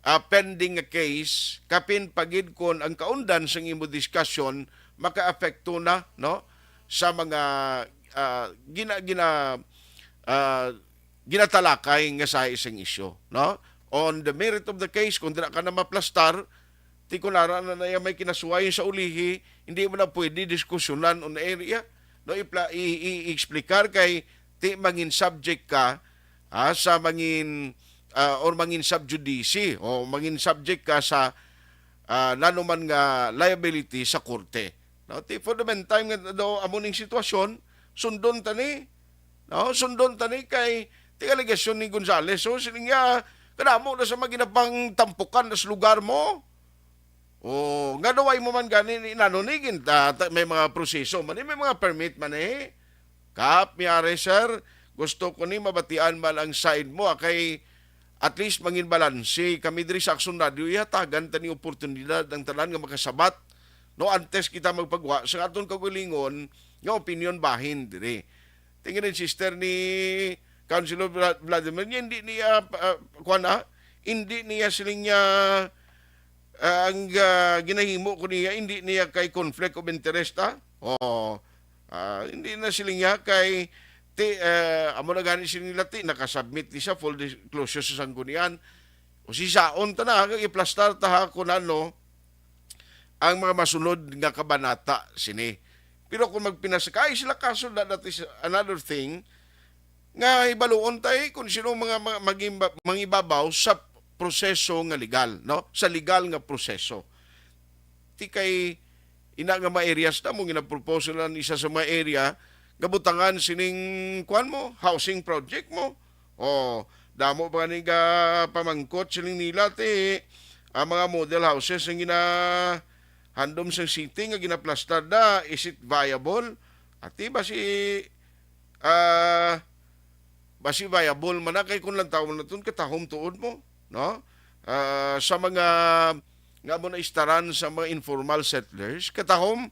pending case, kapin pagid kon ang kaundan sa imo discussion maka-apekto na no sa mga ginatalakay nga sa isang isyu, no? On the merit of the case, kung dira ka na maplastar, ti kunara na may kinasuwayon sa ulihi, hindi mo na pwede diskusyonan on area, no? I-explicar kay ti mangin subject ka sa mangin or mangin subjudice o mangin subject ka sa nanuman nga liability sa korte. No, for the meantime nga daw amuning sitwasyon, sundon tani. No, sundon tani kay ti allegation ni Gonzales. So sininga kanamo na sa maginapang tampukan sa lugar mo. O nga daw ay mo man gani nanunigin may mga proseso man may mga permit man Kap miyare sir, gusto ko ni mabatian man ang side mo kay at least mangin balanse kami diri sa Action Radio ihatagan tani oportunidad ang tanan nga makasabat no antes kita magpagwa sa aton kagalingon nga opinion bahin diri. Tingin din sister ni Councilor Vladimir hindi niya hindi niya siling niya ang ginahimo ko niya hindi niya kay conflict of interest hindi na siling niya kay amo na gani sila nakasubmit ni siya full disclosure sa sanggunian o si saon ta na i-plastar ta ko no ang mga masunod nga kabanata sini pero kung magpinasakay sila kaso that is another thing nga ibaluon tay kung sino mga mangibabaw sa proseso nga legal no sa legal nga proseso ti kay ina nga mga areas na mo ginapropose na isa sa mga area gabutangan sining kuan mo, housing project mo. O damo ba ni ga pamangkot sining nila ang mga model houses ang handom sa city nga ginaplastar da, is it viable? At basi viable man na kay kung lang taon na tun katahom tuod mo, no? Sa mga nga mo na istaran sa mga informal settlers, katahom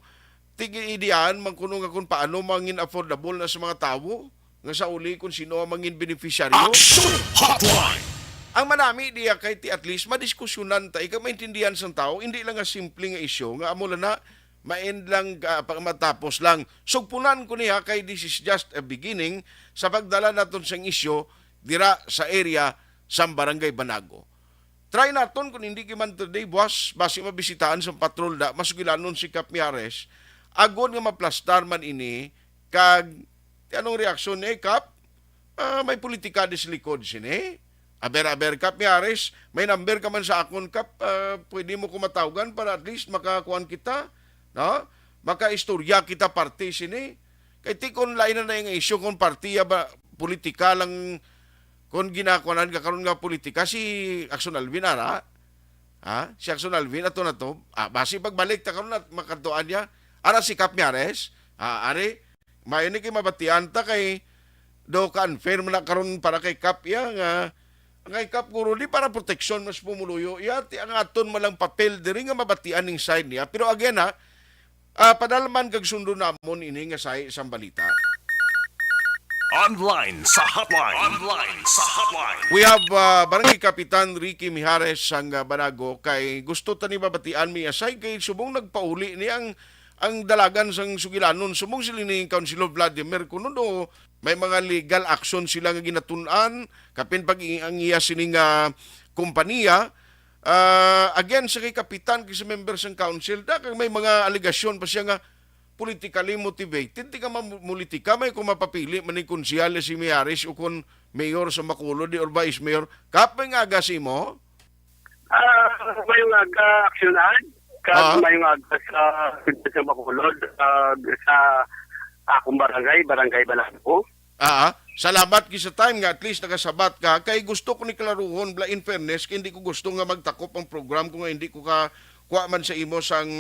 tigi-ideaan man kuno nga kung paano mangin affordable na sa mga tawo nga sa uli kung sino ang mangin beneficiaryo. Action Hotline. Ang manami diya kay ti at least madiskusyonan ta ika maintindihan sa tao hindi lang nga simple nga isyu nga amo na maend lang pag matapos lang sugpunan ko niya kay this is just a beginning sa pagdala naton sang isyu dira sa area sa Barangay Banago. Try naton kung hindi kiman today boss basi mabisitaan sa patrol da masugilanon si Kap Miares agon nga maplastar man ini kag anong reaksyon ni Kap may politika dis likod sini aber Kap Miares may number ka man sa akon Kap pwede mo kumatawgan para at least makakuan kita no makaistorya kita parte sini kay ti kon lain na yung issue kon partiya ba politika lang kon ginakuanan ka karon nga politika si Action Alvin ara si Action Alvin ato na to basi pagbalik ta karon na makadtuan niya ara si Kap Miares, ari, maini kay mabatian ta kay do confirm na karon para kay Kap ya nga kay Kap guro di para proteksyon mas pumuluyo ya ti ang aton malang papel diri nga mabatian ning side niya pero again padalman kag sundo namon ini nga say isang balita. Online sa hotline. We have Barangay Kapitan Ricky Mijares sang Banago kay gusto tani mabatian mi asay kay subong nagpauli ni ang dalagan sang sugilanon sumong sila ni Councilor Vladimir kuno do may mga legal action sila nga ginatun-an kapin pag ang iya sining kompanya again sa kay kapitan kay sa members ng council da kay may mga aligasyon pa siya nga politically motivated, di ka mamulitika, may kung mapapili man ni konsyal si Miaris o kung mayor sa Macolod or vice mayor, kapay nga agasi mo? May mga aksyonan, may mga sa Macolod, sa akong barangay Balanco. Salamat ki sa time nga, at least nagasabat ka, kay gusto ko ni klaruhon, bla in fairness, kay hindi ko gusto nga magtakop ang program ko nga hindi ko ka kuha man sa imo sang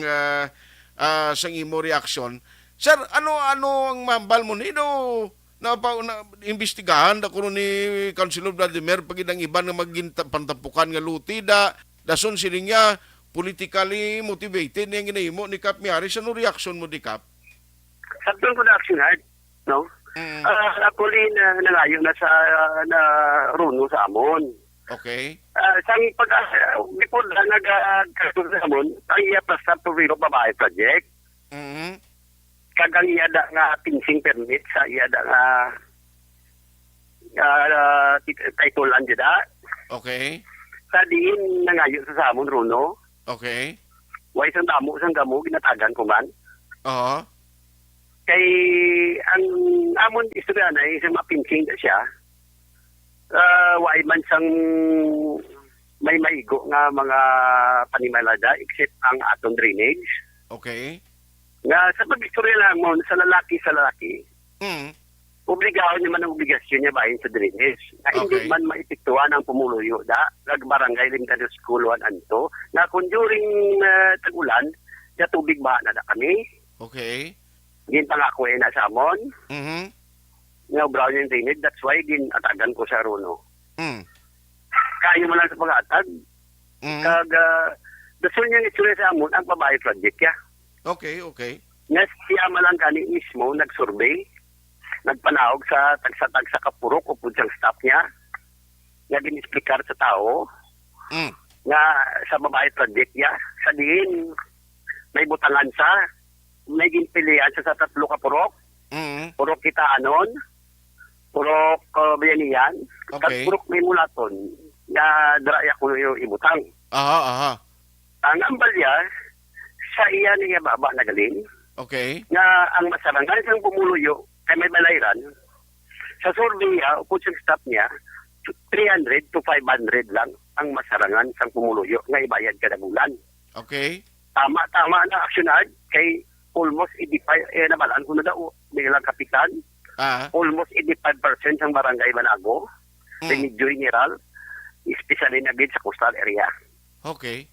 imo reaction. Sir, ano ang mambal mo nino na imbestigahan da kuno ni Councilor Vladimir pagid ang iban nga pantapukan nga luti dason sininga politically motivated nga ginahimo ni Kap Miaris. Ano reaction mo di Kap? Sabton ko na aksyonan, no? Actually, nangayo na sa Runo sa amon. Okay. Sang before na nagkasunod sa amon, ang iya plasta Tuviro Babae Project. Kagang iya da nga pinsing permit sa iya da nga titulan dida. Okay. Sa diin nangayo sa amon Runo. Okay. Way sang gamo ginatagan ko man. Oo. Kay ang amon istorya na isang mapinsing na siya. Way man sang may maigo nga mga panimalada except ang atong drainage. Okay. Nga sa pag-istorya lang mo sa lalaki, obligado niya man ang obligasyon niya bahin sa drainage. Na hindi man maipiktuan ang pumuluyo barangay Limpio School 1 anto na kung during tag-ulan, na tubig ba na kami. Okay. Gin pangako na sa amon. Nga brown yung drainage, that's why din atagan ko sa Runo. Kayo mo lang sa pag-atag. Kag daso niya itsura sa amon ang Babae Project ya. Okay. Nga siya malang kani mismo nag-survey, nagpanahog sa tagsa kapurok o pudyang staff niya, nga din-explikar sa tao, nga sa Babae Project ya, sa diin, may butangan sa, may ginpilihan sa tatlo kapurok, purok Kitaanon, purok Bayanihan, Okay. at purok may mulaton, nga daraya ko yung ibutang. Ang ambalya, sa iya niya baba na galing, Okay. nga ang masarangan sang pumuluyo, kay may balayran, sa survey niya, upod sa staff niya, 300 to 500 lang ang masarangan sang pumuluyo, nga ibayad kada bulan. Okay. Tama na aksyonan, kay almost 85, nabalaan ko na daw, bilang kapitan, almost 85% ng barangay Banago, medyo general, especially na sa coastal area. Okay.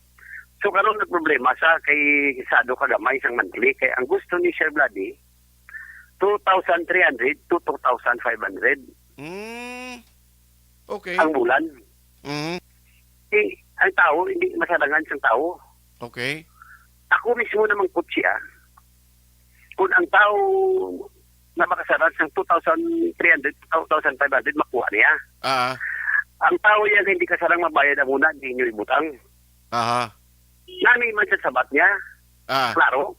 So karon na problema sa kay Sado Kagamay sang monthly, kay ang gusto ni Sir Vladi, 2,300 to 2,500 Okay. ang bulan. Eh, ang tao, hindi masarangan sang tao. Okay. Ako mismo namang siya, kung ang tao na makasaran sang 2,300 to 2,500 makuha niya. Ang tao yan hindi kasarang mabayad ang muna, hindi nyo ibutang. Nani man sa sabat niya. Klaro.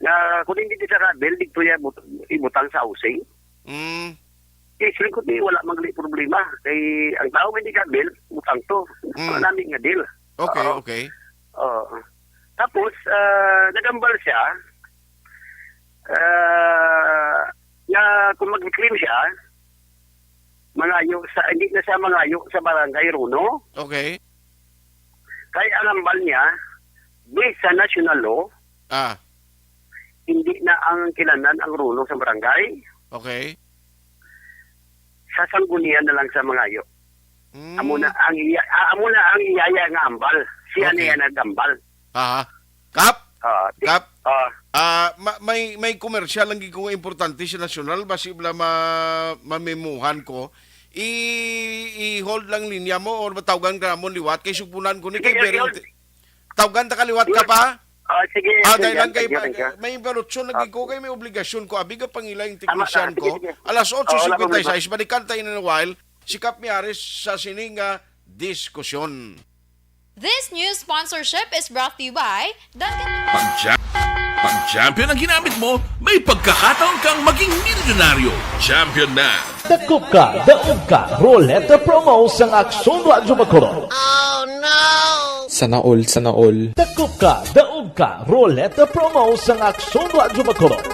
Na kung hindi sa rabel, dito yan ibutang sa housing. Sure ko wala magli problema. Kay ang tao hindi ka bill, butang to. Wala namin nga deal. Okay. Tapos, nagambal siya, na kung mag-claim siya, hindi na siya mangayo sa barangay Runo. Okay. Kaya ang ambal niya, based sa national law, hindi na ang kilanan ang Runo sa barangay. Okay. Sasanggunian na lang sa mangayo. Amo na ang iyaya nga ambal. Siya niya nagambal. Kap? Kap? May komersyal lang ko importante sa nasyonal basi bla mamemuhan ko. I-hold lang linya mo or matawagan ka mo liwat kay supunan ko ni kay tawagan ta kaliwat ka pa? Sige. Dahil lang kay may impormasyon lagi ko kay may obligasyon ko abiga pangila yung teknisyan ko. Alas 8:56 balikan tayo na while si Kap Miaris sa sining diskusyon. This news sponsorship is brought to you by Dunkin'. Pag champion ang ginamit mo, may pagkakataon kang maging milyonaryo. Champion na! Dakop ka, daog ka, Roleta Promo sa Aksyon Radyo Bacolod. Sana all. Dakop ka, daog ka, Roleta Promo sa Aksyon Radyo Bacolod.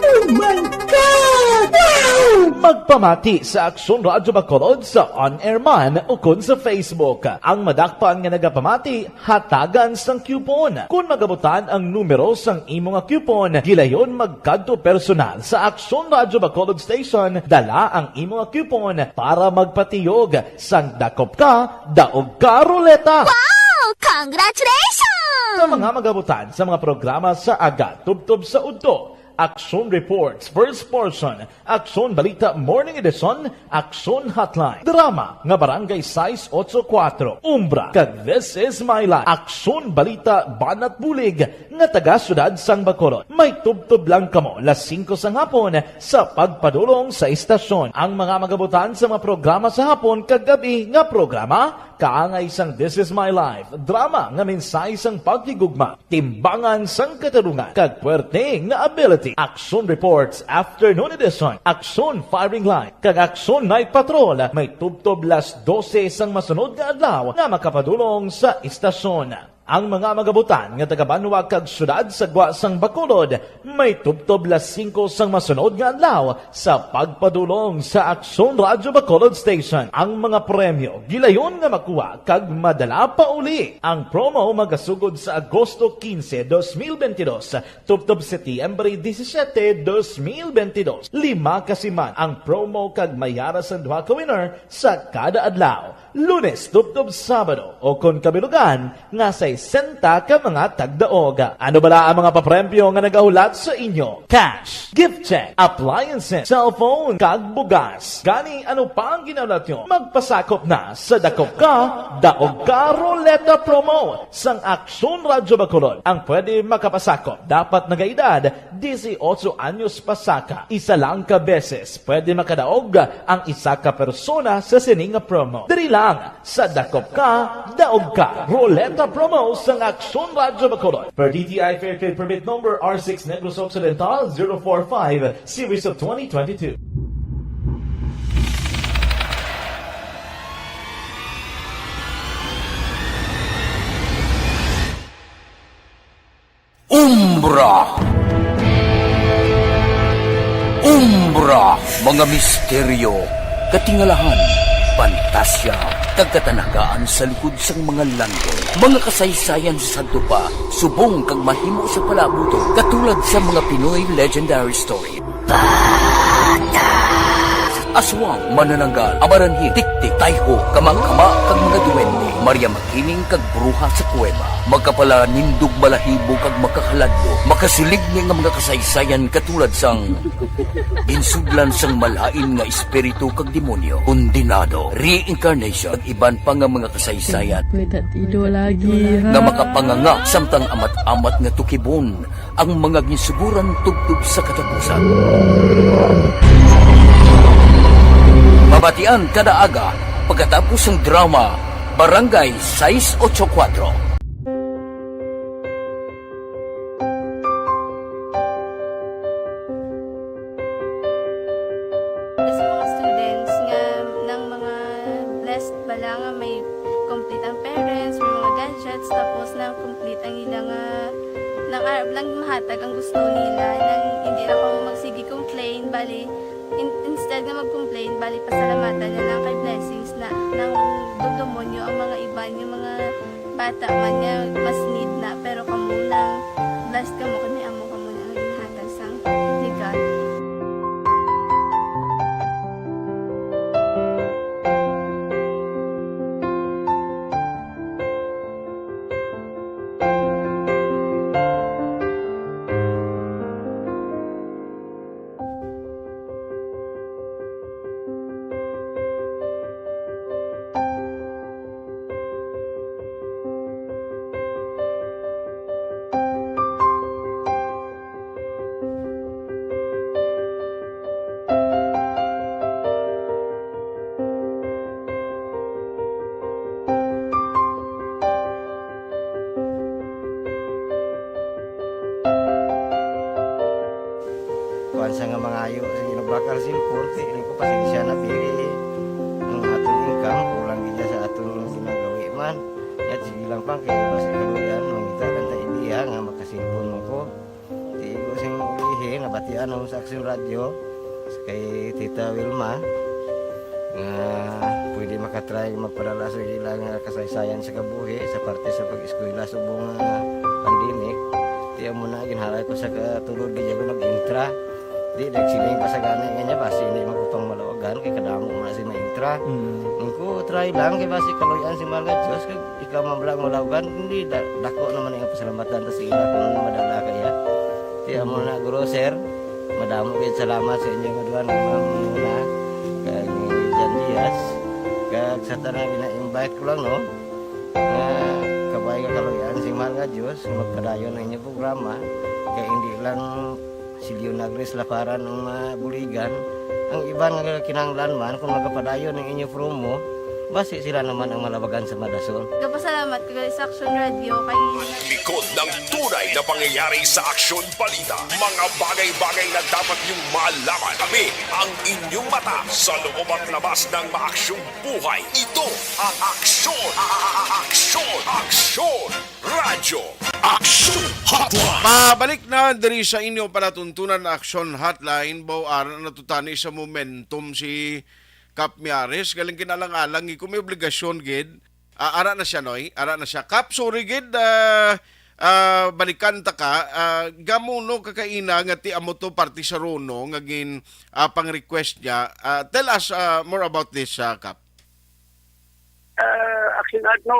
Magpamati sa Aksyon Radyo Bacolod sa on-air man o kun sa Facebook. Ang madakpan nga nagapamati, hatagan sang coupon. Kung magabutan ang numero sang imong coupon, gilayon magkadto personal sa Aksyon Radyo Bacolod Station, dala ang imong coupon para magpatiyog sang dakop ka, daog ka ruleta. Wow! Congratulations! Sa mga magabutan sa mga programa sa Aga, Tubtob sa Udto, Aksyon Reports, First Portion, Aksyon Balita Morning Edition, Aksyon Hotline, Drama nga Barangay 684, Umbra, kag This Is My Life, Aksyon Balita Banat Bulig, nga taga Syudad Sang Bacolod. May tubtob lang kamo las 5 sang hapon sa pagpadulong sa istasyon. Ang mga magabutan sa mga programa sa hapon kag gabi nga programa, kaangay sang This Is My Life, drama nga mensahe sang pagtigugma, timbangan sang katarungan, kag puwerte nga ability. Action Reports Afternoon Edition, Action Firing Line, kag Action Night Patrol, may tubtob las 12 sang masunod nga adlaw nga makapadulong sa istasyon. Ang mga magabutan nga taga-Banwag kag syudad sa Gwa sang Bacolod, may tubtob las 5 sang masunod nga adlaw sa pagpadulong sa Aksyon Radyo Bacolod Station. Ang mga premyo gilayon nga makuha kag madala pa uli. Ang promo magasugod sa Agosto 15, 2022, tubtob Setyembre 17, 2022. 5 kasiman ang promo kag mayara sa duha ka winner sa kada adlaw. Lunes, tubtob Sabado, o kung kabilugan, nga sa 60 ka mga tagdaog. Ano bala ang mga papremyo nga nagahulat sa inyo? Cash, gift check, appliances, cellphone, kag bugas. Gani ano pa ang ginaulat nyo? Magpasakop na sa Dakop Ka, Daog Ka Roleta Promo sang Aksyon Radyo Bacolod. Ang pwede makapasakop dapat nagaedad 18 anyos pasaka. Isa lang ka beses pwede makadaog ang isa ka persona sa sining promo. Diri lang sa Dakop Ka, Daog Ka Roleta Promo sang Aksyon Radyo Bacolod. Per DTI Fair Trade Permit Number R6 Negros Occidental 045 Series of 2022. Umbra! Umbra! Mga misteryo, katingalahan, pantasya, kagkatanagaan sa likod sang mga lando. Mga kasaysayan sa Santo Pa, subong kag mahimo sa palabuto, katulad sa mga Pinoy legendary story. Aswang, manananggal, amaranhit, tiktik, tayho, kamang-kama, kag mga duwende, Maria Makining kag bruha sa kuweba, magkapala nindog balahibo kag makakaladlo, makasilig ni nga mga kasaysayan katulad sang ginsudlan sang malain nga espiritu kag demonyo, kondinado, reincarnation, kag iban pa nga mga kasaysayan nga makapanganga samtang amat-amat nga tukibon ang mga ginsuguran tugtog sa katapusan. Mabatian kada aga pagkatapos ng drama Barangay 684. Sa mga students nga ng mga blessed bala nga may complete ang parents, may mga gadgets, tapos na complete ang ilang nang arab lang mahatag ang gusto nila nang hindi na pa magsigi complain bali instead nga mag-complain, bali pasalamatan na lang kay blessings na nang dudumonyo ang mga iban, yung mga bata man nga mas need na, pero kamo lang blessed ka mo kami amo kamo na hinahatag sang ni God. Sa nga mga ayo sa ginabakal silpur kay ko pasensya na pili ang atong income kulang gid sa atong ginagawi man at sige lang pang kay basta kaluyan mangita kan ta idea nga makasilpon mo ko di ko sing lagi nabatian ako sa Aksyon Radio kay Tita Wilma nga pwede makatry magpadala sa ilang kasaysayan sa kabuhi sa parte sa pag-eskwela subong pandemic. Tiya mo na ginhalay ko sa katulog di ko nag-intra. Di nagsiling pa sa gana niya basi hindi magupang malawagan kay kadamo mo na si ma-intra. Ko try lang kay basi kaloyan si Malga Diyos kay ikaw mablang malawagan hindi dako naman ang pasalamatan ta sa ila kung madala kaya. Tiya mo na guro sir. Madamo gid salamat sa inyong aduan ma'am na kay Jan Diaz. Kag sa tanang ina-invite ko lang no. Kabay ka kaloyan si Malga Diyos magpadayon ng inyong programa kay hindi lang si Leonagres Laparan ng buligan. Ang iba nga kinanglan man kung magapadayon ng inyong promo, basi sila naman ang malabagan sa Madasol. Kapasalamat ko sa Aksyon Radio kay Likod ng tunay na pangyayari sa Aksyon Balita. Mga bagay-bagay na dapat niyong malaman. Kami ang inyong mata sa loob at labas ng maaksyong buhay. Ito ang Aksyon! Aksyon Radio! Aksyon Hotline! Pabalik na diri sa inyo palatuntunan na Aksyon Hotline. Ara natutani sa momentum si Kap Miares. Galing kinalang-alang. Kung may obligasyon, gid. Ara na siya, Noy. Ara na siya. Kap, sorry, gid. Balikan ta ka. Gamuno kakaina nga ti amo to party sa Rono. Ngagin pang-request niya. Tell us more about this, Kap. Action Art, no,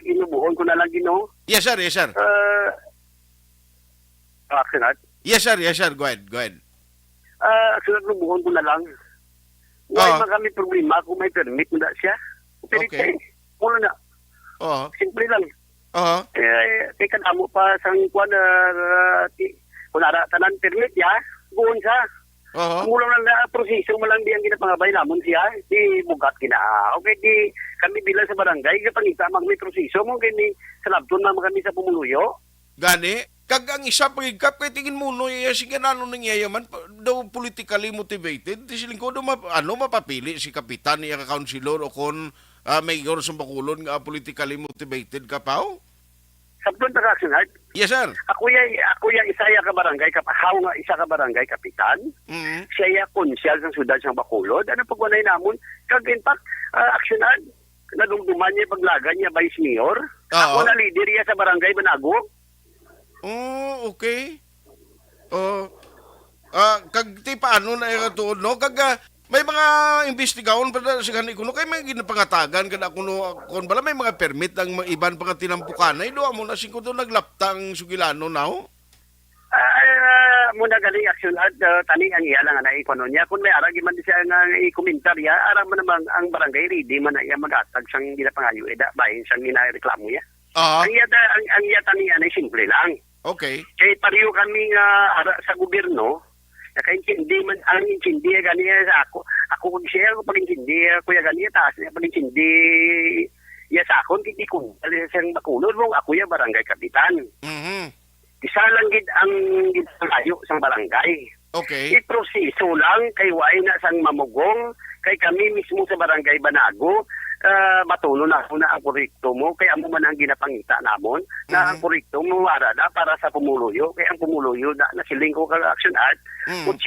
inubuon ko na lang din, no? Yes, sir. Yes, sir. Action Art? Yes, sir. Yes, sir. Go ahead. Action Art, inubuon ko na lang. Wala kami problema kung may permit na siya. Okay. Pulo na. Simple lang. Teka na mo pa sa kung tanan permit ya, buon siya. Mula lang na proseso mo lang di ang ginapangabay namon siya. Di bugat kina. Okay, di kami bilang sa barangay, kapangita may proseso mo, kini sa labton naman kami sa pumuluyo. Gani? Kag ang isa pagigkap, kaya tingin mo, no, sige na ano nangyayaman, daw politically motivated, siling ko, mapapili si kapitan niya ka-councilor o kung mayor sa Bacolod nga politically motivated ka pa, Sabton ta Action Art? Yes, sir. Ako ya isa ya ka barangay kapahaw nga isa ka barangay kapitan. Siya ya konsyal sa siyudad sa Bacolod. Ano pagwanay namon? Kag in fact, Action Art, nadumduman niya paglagan niya vice mayor. Ako na leader niya sa barangay Banago. Oh, okay. Kag ti paano na ito, no? Kag may mga investigaon pa sa ganito kuno kay may ginapangatagan kada kuno kon bala may mga permit ang mga iban pang tinampukanay do amo na singko do naglaptang sugilano now. Muna galing Action Art tani ang iya lang na ikono niya kun may aragi man siya nga i-komentarya ara man namang ang barangay ready man iya magatag sang ginapangayo eda bahin sang ginareklamo ya. Ang iya tani ana simple lang. Okay. Kay pariyo kami nga sa gobyerno nakaintindi man ang intindi ganiya sa ako kung siya ko pag-intindi kuya ganiya taas niya pag-intindi ya sa akon kiti ko siyang Bacolod mo ako ya barangay kapitan. Isa lang gid ang ginayo sa barangay. Okay. Iproseso lang kay way na sang mamugong kay kami mismo sa barangay Banago matulo na ang proyekto mo kaya amo man ang ginapangita namon na ang proyekto mo arada para sa pumuluyo kaya ang pumuluyo na nasiling ko ka Action Art 85%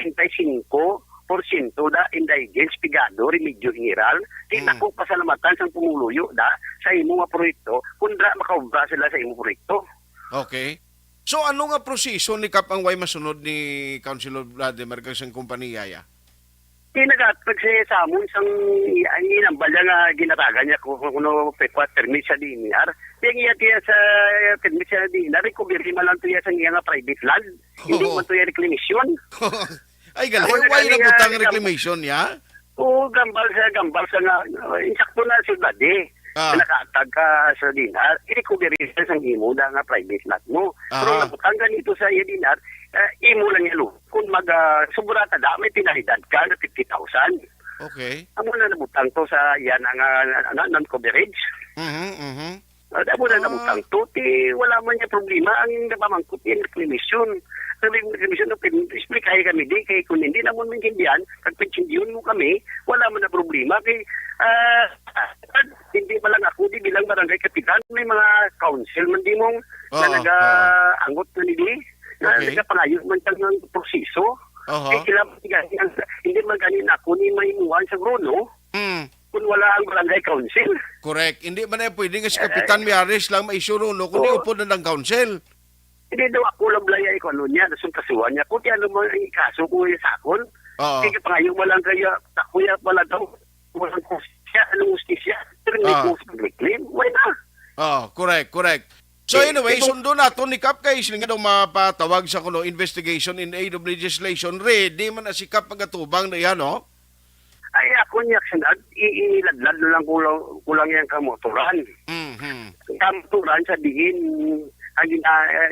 da indigents pigado remedyo ingiral di nako pasalamatan sang pumuluyo da sa imo nga proyekto kundra makaubra sila sa imo proyekto. Okay. So ano nga proseso ni Kap ang way masunod ni Councilor Vladimir kag sang kompanya ya? Nagatag siya sa amon sang inambal nga ginatagan niya kung pekwat permit sa dinar. Kaya iya sa permit sa dinar, recovery man lang tuya sa nga private land. Hindi man tuya reclamation. Ay galing, why na butang reclamation ya? Oo, gambal sa nga, insakto na siyudad nakatag ka sa dinar, i-recovery sa sang imo da nga private land mo. Pero nabutang ganito sa iya dinar, imo lang yelo. Kung suburata da, may pinalidad ka na 50,000. Okay. Amo na nabutang to sa yan ang non-coverage. Amo na nabutang to, wala man niya problema. Ang napamangkot yung reclamation. Reclamation, explain kaya kami di, kaya kung hindi naman maintindihan, pag pinsindiyon mo kami, wala man na problema. Kaya, hindi pa lang ako di bilang barangay kapitan, may mga council man di mong na nag-angot na nidi, Okay. Nagapangayo man kang ng proseso. Aha. Sila hindi man ganin ako ni may inuwan sa Bruno kung wala ang barangay council. Correct. Hindi man pwede nga si Kapitan Miares lang maisuro no kundi upo na ng council. Hindi daw ako lang layay ko ano niya, nasong kasuhan niya. Kung ano mo ang ikaso ko yung sakon, sige pa ngayon walang kaya, takuya wala daw, walang kustisya, anong kustisya, pero may kustisya, why na? Correct. So anyway, sundo na to ni Kap kay sila nga daw mapatawag sa kuno investigation in aid of legislation. Ready man na si Kap pagatubang na yan, no? Ay, ako niya, iladlad na lang kulang yung kamotoran. Kamotoran, sabihin, ang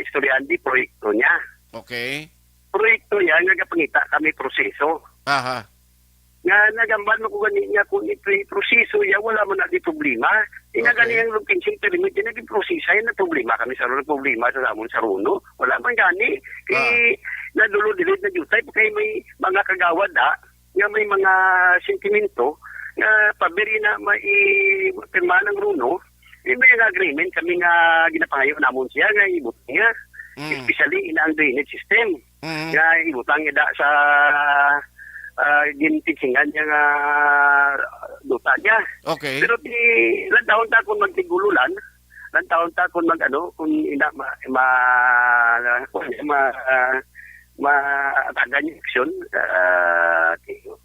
istoryan di proyekto niya. Okay. Proyekto yan, nagapangita kami proseso. Aha. Nga nagamban mo ko gani niya kung proseso yan, wala mo na di problema. Gani ang location permit, yan naging proseso yan na problema kami sa problema sa amon sa Runo. Wala man gani. Kaya nadulo-dilit na jutay, kaya may mga kagawad nga may mga sentimento nga pabiri na maipirma ng Runo. May mga agreement kami nga ginapangayo namon siya nga ibutang niya. Especially in ang drainage system. Nga ibutang niya sa gintisingan niya nga duta niya. Okay. Pero ilang taon ta kung magtigululan, ilang taon ta kung kung ina mataga niya aksyon,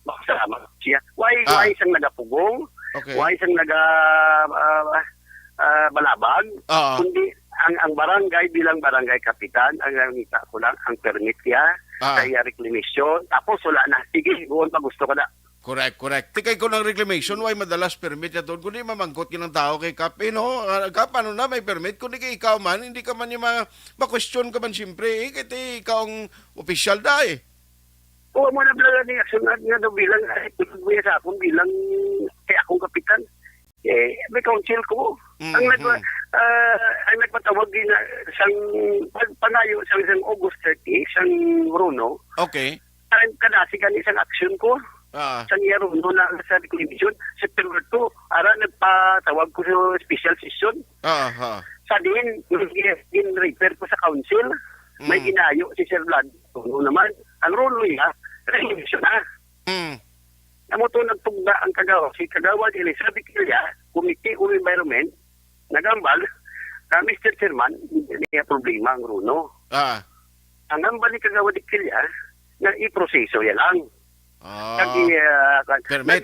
makasama siya. Why isang nagapugong? Okay. Why isang balabag? Kundi ang barangay bilang barangay kapitan, ang nangita ko lang, ang permit niya, kaya reclamation, tapos wala na. Sige, buwan pa gusto ko na. Correct. Tikay ko ng reclamation, why madalas permit na doon? Kundi mamangkot ng tao kay Kap, no? Kap, ano na, may permit? Kundi kay ikaw man, hindi ka man yung ma-question ka man siyempre, kasi ikaw ang official Oo, mo na bilang ni aksyon nga daw bilang, tulad sa akong bilang, kaya akong kapitan. May council ko. Ang nagpatawag din sang panayo sa isang August 30, isang Runo. Okay. Kadasigan isang aksyon ko. Sa niya Runo na sa reclamation. September 2, nagpatawag ko sa special session. Sa din, refer ko sa council. May ginayo si Sir Vlad. Runo naman. Ang Runo niya, reclamation na. Namoto nagtugda ang si Kagawad Elizabeth Ilya, Committee on Environment, nagambal, Mr. Chairman, hindi niya problema ang Runo. Ang ambal ni Kagawad Ilya, na iproseso yan lang. Permit?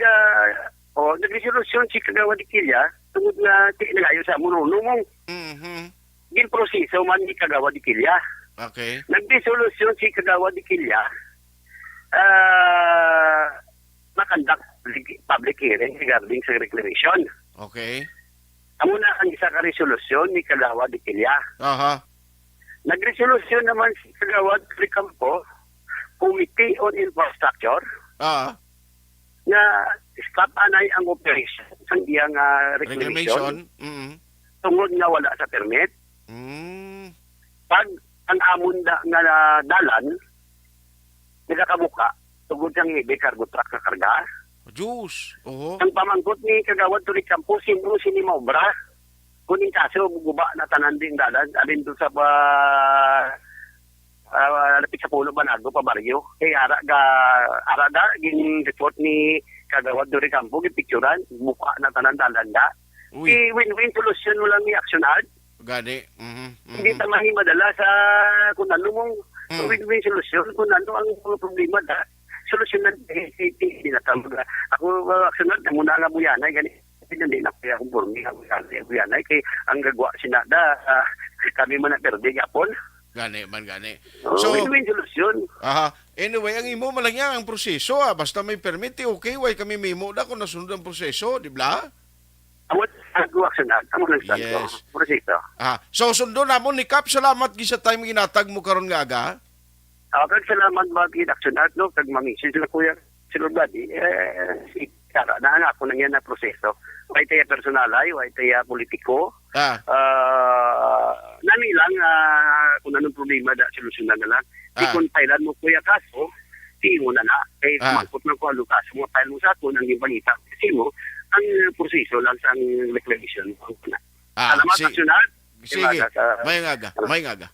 Nag-resolusyon si Kagawad Ilya, tungod na tinagayo sa Runo mong. Ginproseso man ni Kagawad Ilya. Okay. Nag-resolusyon si Kagawad Ilya, makandak public hearing regarding sa reclamation. Okay. Amo na ang isa ka resolusyon ni Kagawad Ilya. Nagresolusyon naman si Kagawad Campo, Committee on Infrastructure, na stop anay ang operation sa iyang reclamation. Tungod nga wala sa permit. Pag ang amon nga dalan, nagakabuka, tugod siyang ibe, cargo truck na karga. Diyos. Ang pamangkot ni Kagawad Tulik Campo, sino sinimobra. Kuning kaso, guba na tanan din dalan. Alin doon sa lapit sa Pulo Banago, Pabaryo. Kaya ara da, gin-report ni Kagawad Tulik Campo, gipicturan, buka na tanan dalan da. Win-win solution mo lang ni Actionad. Gani. Hindi tamahin madala sa kung ano mong win-win solution, kung ano ang problema da. Solusyon na hindi na tama. Ako, Actionad, muna nga buyanay, ganit. Hindi na kaya akong burmi, buyanay, kay ang gagawa sinada, kami man na perde gapon. Gani. So, win-win solusyon. Anyway, ang imo malang yan ang proseso, basta may permit, okay, why kami memo na kung nasunod ang proseso, di ba? Amo Actionad, amo lang sa proseso. So, sundo na mo ni Kap, salamat gisa time ginatag mo karon nga aga. Kag salamat ba Actionad, no? Kag mamisis sila kuya, sila Buddy, si Kara, na ako na yan na proseso. Way tayo personalay, way tayo politiko. Nami lang, kung anong problema da, solusyonan na lang. Di kung pailan mo kuya kaso, di mo na na. Kaya kumangkot ng kung ano kaso mo, pailan mo sa ako, nang yung balita. Kasi mo, ang proseso lang sa reclamation. Salamat Actionad. Sige. May ngaga.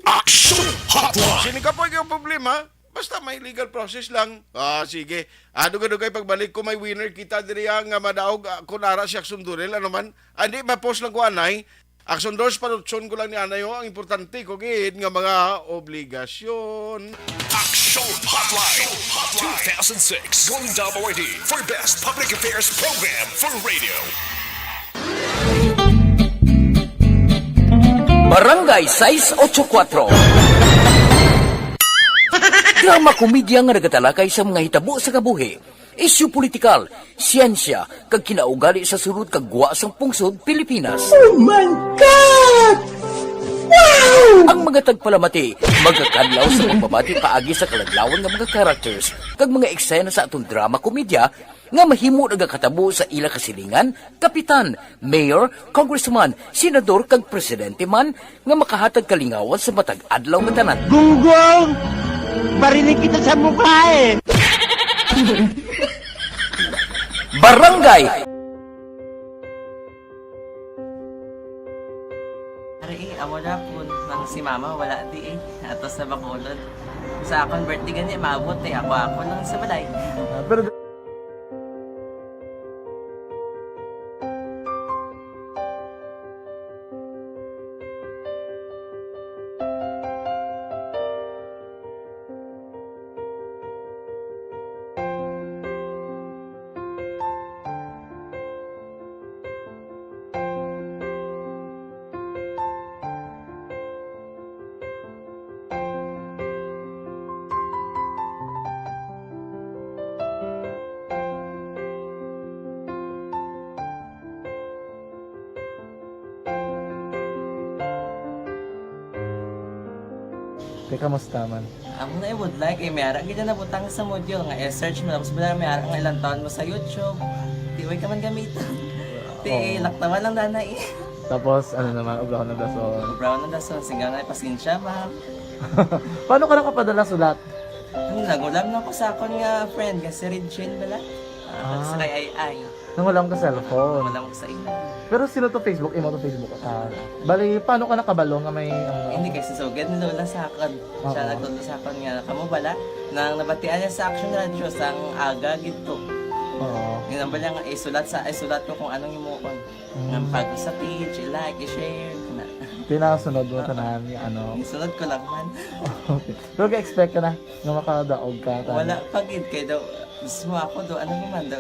Action Hotline! Sini ka po yung problema, basta may legal process lang. Sige. Dugay pagbalik ko may winner kita diri nga madaog kunara si Action Durel ano man. Hindi ma-post lang ko anay. Action Doors panutson ko lang ni anayo ang importante ko gid nga mga obligasyon. Action Hotline 2006 Golden Awardee for Best Public Affairs Program for Radio. Barangay 684. Drama komedya nga nagatalakay sa mga hitabo sa kabuhi, isyu politikal, siyensya, kag kinaugali sa surut kag guwasang pungsod Pilipinas. Oh my God! Wow! Ang mga tagpalamati, magkakadlaw sa pagbabati paagi sa kalaglawan ng mga characters kag mga eksena sa atong drama komedya nga mahimo nagakatabo sa ila kasilingan, kapitan, mayor, congressman, senador kag presidente man nga makahatag kalingawan sa matag adlaw nga tanan. Gunggong! Barinig kita sa mukha eh! Barangay! Amo na po nang si mama wala di ato sa Bacolod. Sa akong birthday gani maabot ako lang sa balay. Pero kamusta man? Amo na would like mayara gid na butang sa module nga search mo tapos bala mayara nga ilang taon mo sa YouTube. Di way ka man gamitan. Di laktaman lang danay. Tapos ano naman, Brown ng Dason. Brown ng Dason, singaw na pasensya ma'am. Paano ka nakapadala sulat? Nagulam na ko sa akon nga friend nga si Regine bala. Sa kay ay. Nangulam ka cellphone. Nangulam ko sa ina. Pero sino to Facebook? Imo to Facebook. Bali, paano ka nakabalo nga may... Hindi kasi sugad ni Lola sa akin. Siya nagtulo sa akin nga, kamo bala, nang nabatian niya sa Action Radio sang aga gito. Oo. Yung bala nga, isulat ko kung anong imukon. Nang pag sa page, i-like, i-share. Pinasunod mo tanan yung ano? Isunod ko lang man. Okay. Pero ka-expect ka na nga makadaog ka? Wala, pagid kayo daw. Gusto mo ako do, ano naman daw,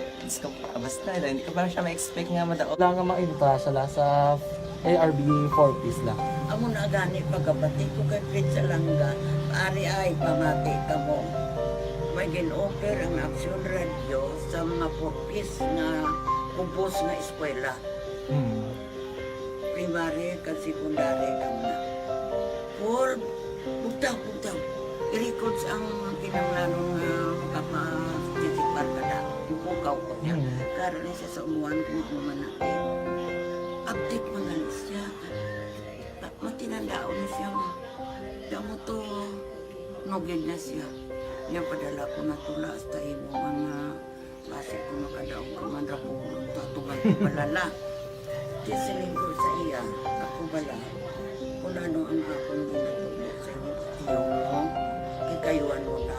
basta hindi ko ba siya ma-expect nga madaog. Wala nga ma-invita siya sa ARB 4-piece lang. Amo na gani pagkabati ko kay Fritz Alanga, ari ay pamati ka mo. May gin-offer ang Action Radio sa mga 4-piece na kumpos nga eskwela. Primary ka secondary ka na. For, bugtaw. I-records ang kinanglanong makapag-titikbar ka na. Ipukaw ko niya. Karoon siya sa umuan kung naman natin. Update mga siya. Matinandao na siya. Damo to, nugin na siya. Yan padala ko na tula hasta imo mga klase ko nakadaog ka man ra po. Tatugan ko balala. Tisiling ko sa iya. Ako bala. Kung ano ang akong ginatulo sa inyo. Tiyo mo. Kikayuan mo na.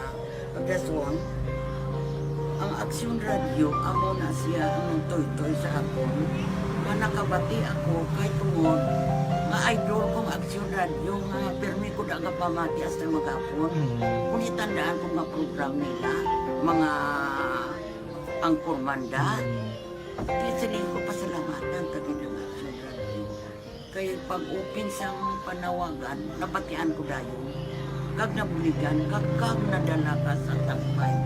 Pagdaswang, ang Action Radio, amo na siya ang toy-toy sa akon. Manakabati ako kay tungod nga idol kong Action Radio nga permi ko na nga pamati hasta magapon. Kung itandaan ko nga program nila, mga angkormanda, tisiling ko pasalamatan tagin ng Action Radio. Kaya pag-open siyang panawagan, nabatian ko dayon. Kag nabuligan, kag nadala ka sa takbay.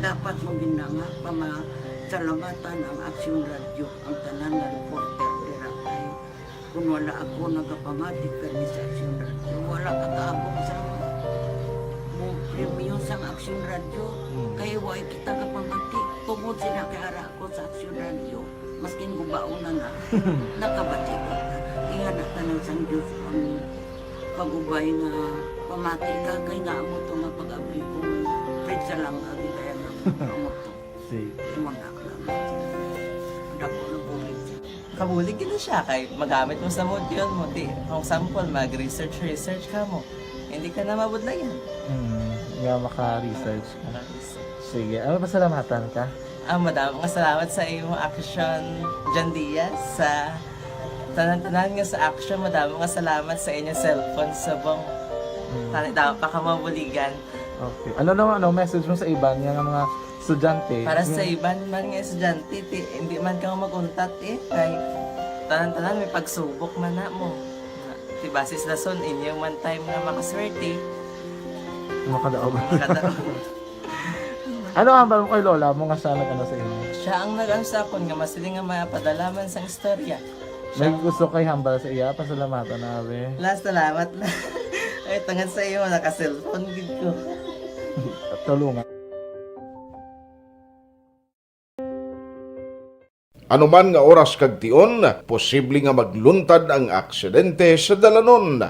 Dapat mong ginanga pamasalamatan ang Action Radio, ang tanan na reporter diratay. Kung wala ako nagapamati ka ni sa Action Radio, wala ka kaabong sa premium sa Action Radio. Kaya wala kita kapamati. Tungod sila kay ara ako sa Action Radio. Maskin gubaon na nga, nakabati ko na. Iyanat na ng San Diyos ang pag-ubay nga pamati ka kay nga mo ito nga pag-abri ko. Pwede lang agi kaya nga mo ito. Tumangak lang. Dako na bulit siya. kabulig gina siya kay magamit mo sa module mo. Di, kung sample, mag-research ka mo. Hindi ka na mabudlayan. Nga maka-research ka. Sige, pasalamatan ka? Madam, salamat sa iyong action, John Diaz, sa tanan-tanan nga sa action. Madam, salamat sa inyong cellphone sa bong. Dapat pa ka mabuligan. Okay. Ano message mo sa iba nga mga estudyante? Para sa iban man nga estudyante, hindi man ka maguntat kay tanan-tanan may pagsubok man na mo. Ti basis lason inyo man time nga makaswerte. Makadaog. Ano ang mo kay lola mo nga sana sa inyo? Siya ang nag-ansakon nga masiling nga mapadalaman sa istorya. May gusto kay hambal sa iya, pasalamatan na abe. Last salamat na. Ay, tangan sa iyo, naka-cellphone gid ko. Tulungan. Ano man nga oras kag tion, posible nga magluntad ang aksidente sa dalanon.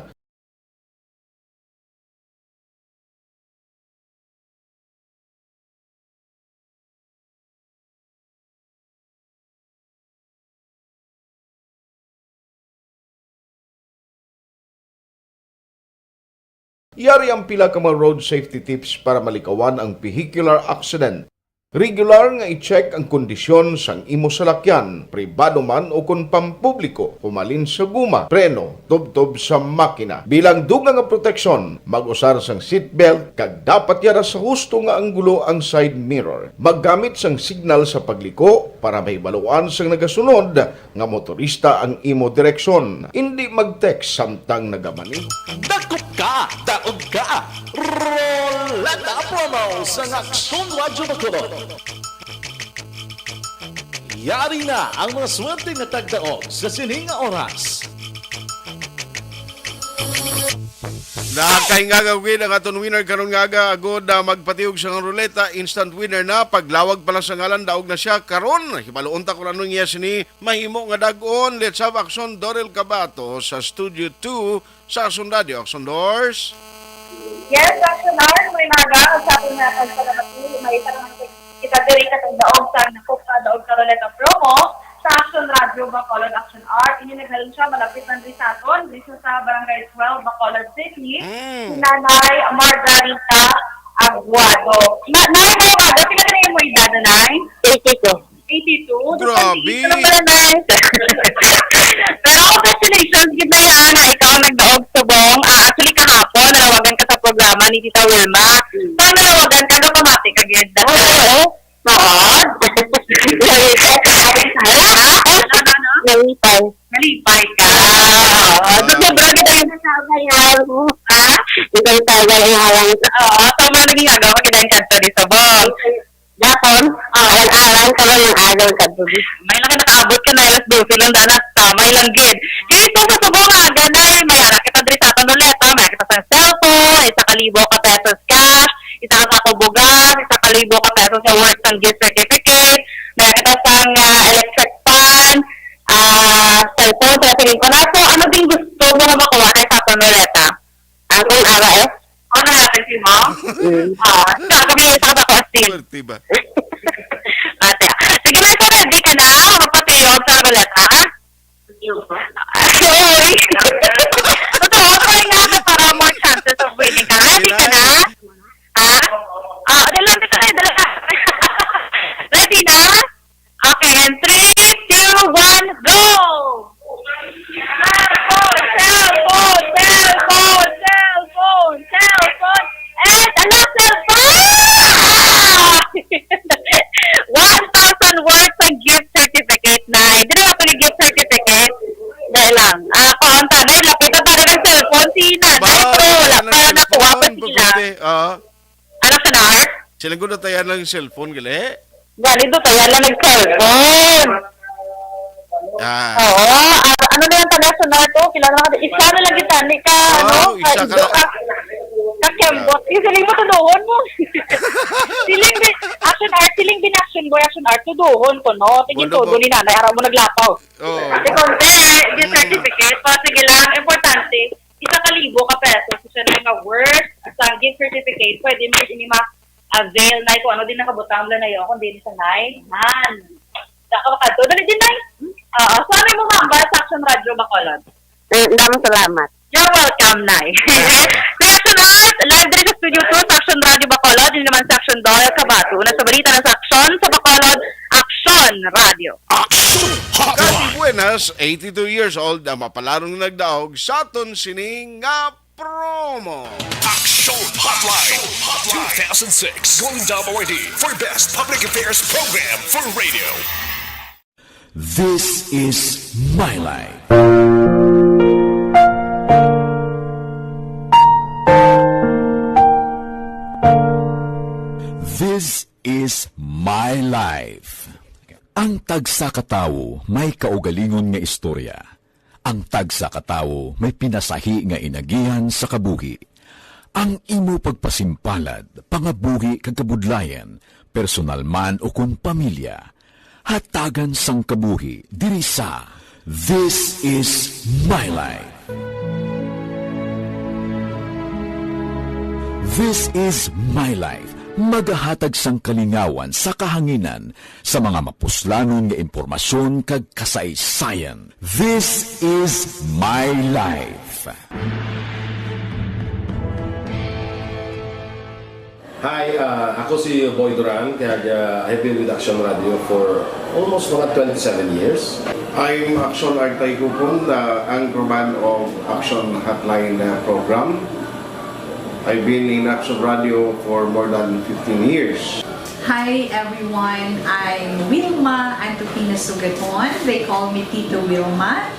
Yari ang pila ka mga road safety tips para malikawan ang vehicular accident. Regular nga i-check ang kondisyon sang imo salakyan, pribado man o kung pampubliko, pumalin sa guma, preno, tubtob sa makina. Bilang dugang nga proteksyon, mag-usar sang seatbelt kag dapat yara sa husto nga anggulo ang side mirror. Maggamit sang signal sa pagliko para may baluan sang nagasunod nga motorista ang imo direksyon. Hindi mag-text samtang nagamani. Dakop ka! Daog ka! Rolanda promo sa Aksyon Radyo Bacolod. Yari na ang mga swerte nga tagdaog sa sining nga oras. Nakakahinga gawin ang aton winner karon nga agod magpatiog sa ruleta, instant winner na paglawag pala sa ngalan daog na siya karon. Hibaluon ta ko anong yes ni mahimo nga dag-on. Let's have action Dorel Cabato sa Studio 2 sa Action Radio. Action Doors. Yes, Action Art, may maga sa atin na salamat po. May tanong kita diri ka daog sa nakukta daog ka ruleta promo sa Action Radio Bacolod Action Art. Ini naghalon siya malapit ng Risaton, dito sa Barangay 12, Bacolod City. Nanay Margarita Aguado. Nanay Aguado, pinaganayin mo edad na, Nay? 82. 82? Grabe! Pero congratulations, gid na yan na ikaw ang nagdaog subong. Actually, kahapon, nalawagan ka sa programa ni Tita Wilma. Pag nalawagan ka, automatic ka, gid. Oo. Nalipay. Nalipay ka. Sobrang kita yung nasabayal mo. Ha? Ito yung tagal yung halang. Oo, tama naging agaw. Kita yung kanto di sabong. Japon? Alang ka lang yung agaw kanto di. May lang nakaabot ka na ilas 12 lang danas. May lang gid. Kaya ito sa sabong aga na may anak kita diri sa panuleta. May kita sa cellphone. 1,000 ka pesos cash. Isa ka sa kubugan. 1,000 ka pesos sa work ng gift certificate. May kita sa electric fan. Cellphone, sa tingin ko na. So, ano din gusto mo na makuha kay sa panuleta? Kung ara ano natin si mo? Kami sa ako astin. Diba? Ate, sige na, so ready ka na? Magpatiyog sa panuleta, ha? Sorry. Totoo, try nga na para more chances of winning ka. Ready ka na? Ha? Dalawa ka na. Ready na? Okay, and 3, 2, 1, go! Cellphone! And ano, cellphone! 1,000 worth of gift certificate na. Hindi na ako yung gift certificate. Dahil lang. Kaunta na, lapitan tayo ng cellphone. Sina, dahil ko, wala pa nakuha pa sila. Ano ka na, Art? Sila ko na tayan lang yung cellphone, gali? Ganito tayo lang nag-cellphone. Oo. Ano na yung taga-sonar to? Kilala ka. Isa na lang kita. Hindi ka, isa ka na. Kakembot. Yung siling mo, tuduhon mo. Action art, siling din action boy, action art, tuduhon ko, no? Tingin todo ni nanay, araw mo naglapaw. Kasi konti, yung certificate, sige lang, importante, 1,000 ka pesos. Isa na yung worth, sa gift certificate, pwede mo ini ma-avail na kung ano din nakabutang na yun, kung din sa nai. Man. Daka ka to, dali din nai. Oo. Sorry mo mamba sa Action Radio Bacolod. Damang salamat. You're welcome, Nay. Reaction Art, live din sa Studio 2 sa Action Radio Bacolod. Yun naman sa Action Doyle Cabato. Nasa balita ng Action sa Bacolod, Action Radio. Kati Buenas, 82 years old, na mapalarong nagdaog sa aton sining nga promo. Action Hotline 2006 Gundam Awardee for Best Public Affairs Program for Radio. This is My Life. This is My Life. Ang tagsa katawo may kaugalingon nga istorya. Ang tagsa katawo may pinasahi nga inagihan sa kabuhi. Ang imo pagpasimpalad, pangabuhi kag kabudlayan, personal man o kung pamilya, hatagan sang kabuhi diri sa This is My Life. This is My Life. Magahatag sang kalingawan sa kahanginan sa mga mapuslanon nga impormasyon kag kasaysayan. This is My Life. Hi, ako si Boy Duran, kaya I've been with Action Radio for almost mga 27 years. I'm Action Art Taikupon, the anchorman of Action Hotline program. I've been in Action Radio for more than 15 years. Hi everyone, I'm Wilma Antopina Sugaton. They call me Tito Wilma.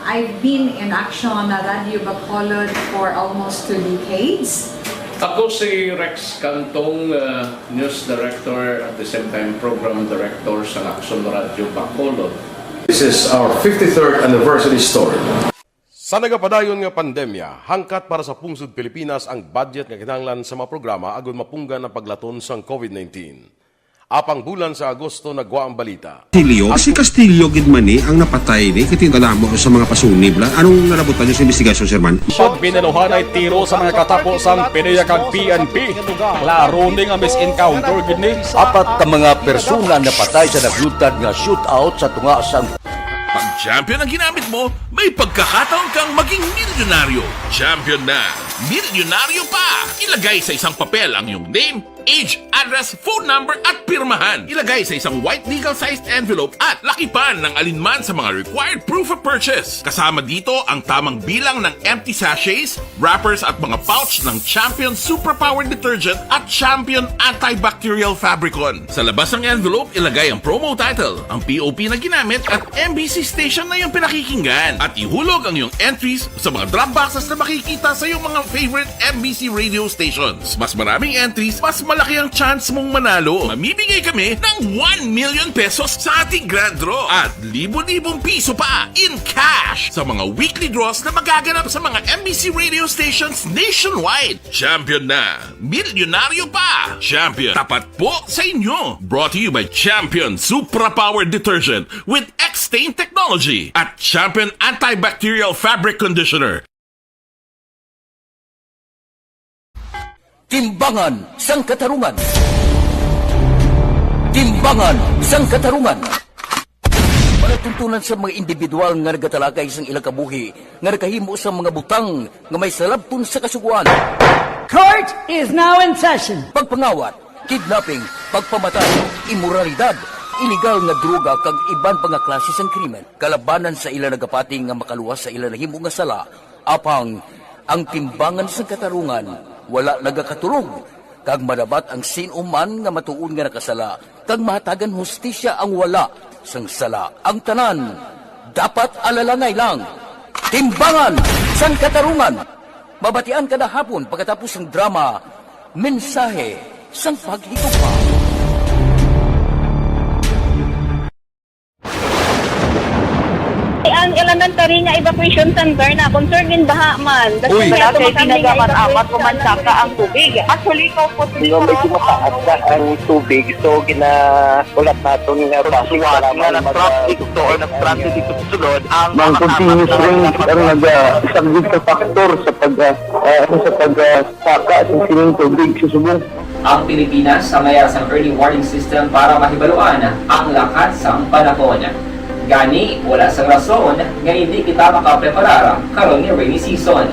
I've been in Action Radio Bacolod for almost 2 decades. Ako si Rex Cantong, News Director at the same time Program Director sa Action Radio Bacolod. This is our 53rd anniversary story. Sa nagapadayon nga pandemya, hangkat para sa pungsod Pilipinas ang budget nga kinahanglan sa mga programa agon mapunggan ang paglaton sang COVID-19. Apang bulan sa Agosto nagwa ang balita. Si Castillo gidmani ang napatay ni kitingala mo sa mga pasunib la. Anong nalabutan niyo sa investigasyon, Sir Man? Pag binaluhan ay tiro sa mga katapos ang PNP kag PNP. Klaro ni nga misencounter gid ni. Apat ka mga persona napatay sa naglutad nga shootout sa tunga sang pag champion ang ginamit mo, may pagkakataon kang maging milyonaryo. Champion na, milyonaryo pa! Ilagay sa isang papel ang iyong name, age, address, phone number at pirmahan. Ilagay sa isang white legal-sized envelope at lakipan ng alinman sa mga required proof of purchase. Kasama dito ang tamang bilang ng empty sachets, wrappers at mga pouch ng Champion Superpower Detergent at Champion Antibacterial Fabricon. Sa labas ng envelope, ilagay ang promo title, ang POP na ginamit at MBC station na yung pinakikinggan. At ihulog ang iyong entries sa mga drop boxes na makikita sa iyong mga favorite MBC radio stations. Mas maraming entries, mas malaki ang chance mong manalo. Mamimigay kami ng 1 million pesos sa ating grand draw at libo-libong piso pa in cash sa mga weekly draws na magaganap sa mga MBC radio stations nationwide. Champion na, milyonaryo pa. Champion, tapat po sa inyo. Brought to you by Champion Superpower Detergent with X-Stain Technology at Champion Antibacterial Fabric Conditioner. Timbangan sang katarungan. Timbangan sang katarungan. Panatuntunan sa mga individual nga nagatalakay sang ilang kabuhi nga nakahimo sa mga butang nga may salabton sa kasuguan. Court is now in session. Pagpangawat, kidnapping, pagpamatay, immoralidad, iligal nga droga kag iban pa nga klase sang krimen. Kalabanan sa ila nagapating nga makaluwas sa ila nahimo nga sala. Apang ang timbangan sang katarungan wala nagakatulog, kag madabat ang sinuman nga matuon nga nakasala, kag mahatagan hustisya ang wala sang sala. Ang tanan, dapat alalangay lang. Timbangan sang katarungan. Mabatian kada hapon pagkatapos ng drama, mensahe sang paghigugma. Ang elementary nga evacuation center na concern din baha man. Uy, kasi pinagamat-amat kumansaka ang tubig. Actually, ko po medyo mataas na ang tubig. So, ginaulat natin nga pasiwat nga nag-traffic dito or nag-traffic dito sa sulod. Ang continuous rain ang nag-isang factor sa pagsaka at sining tubig sa subong. Ang Pilipinas sa mayroon sa early warning system para mahibaluan ang lakas ng panahon. Gani, wala sang rason nga hindi kita makapreparar karon ni rainy season.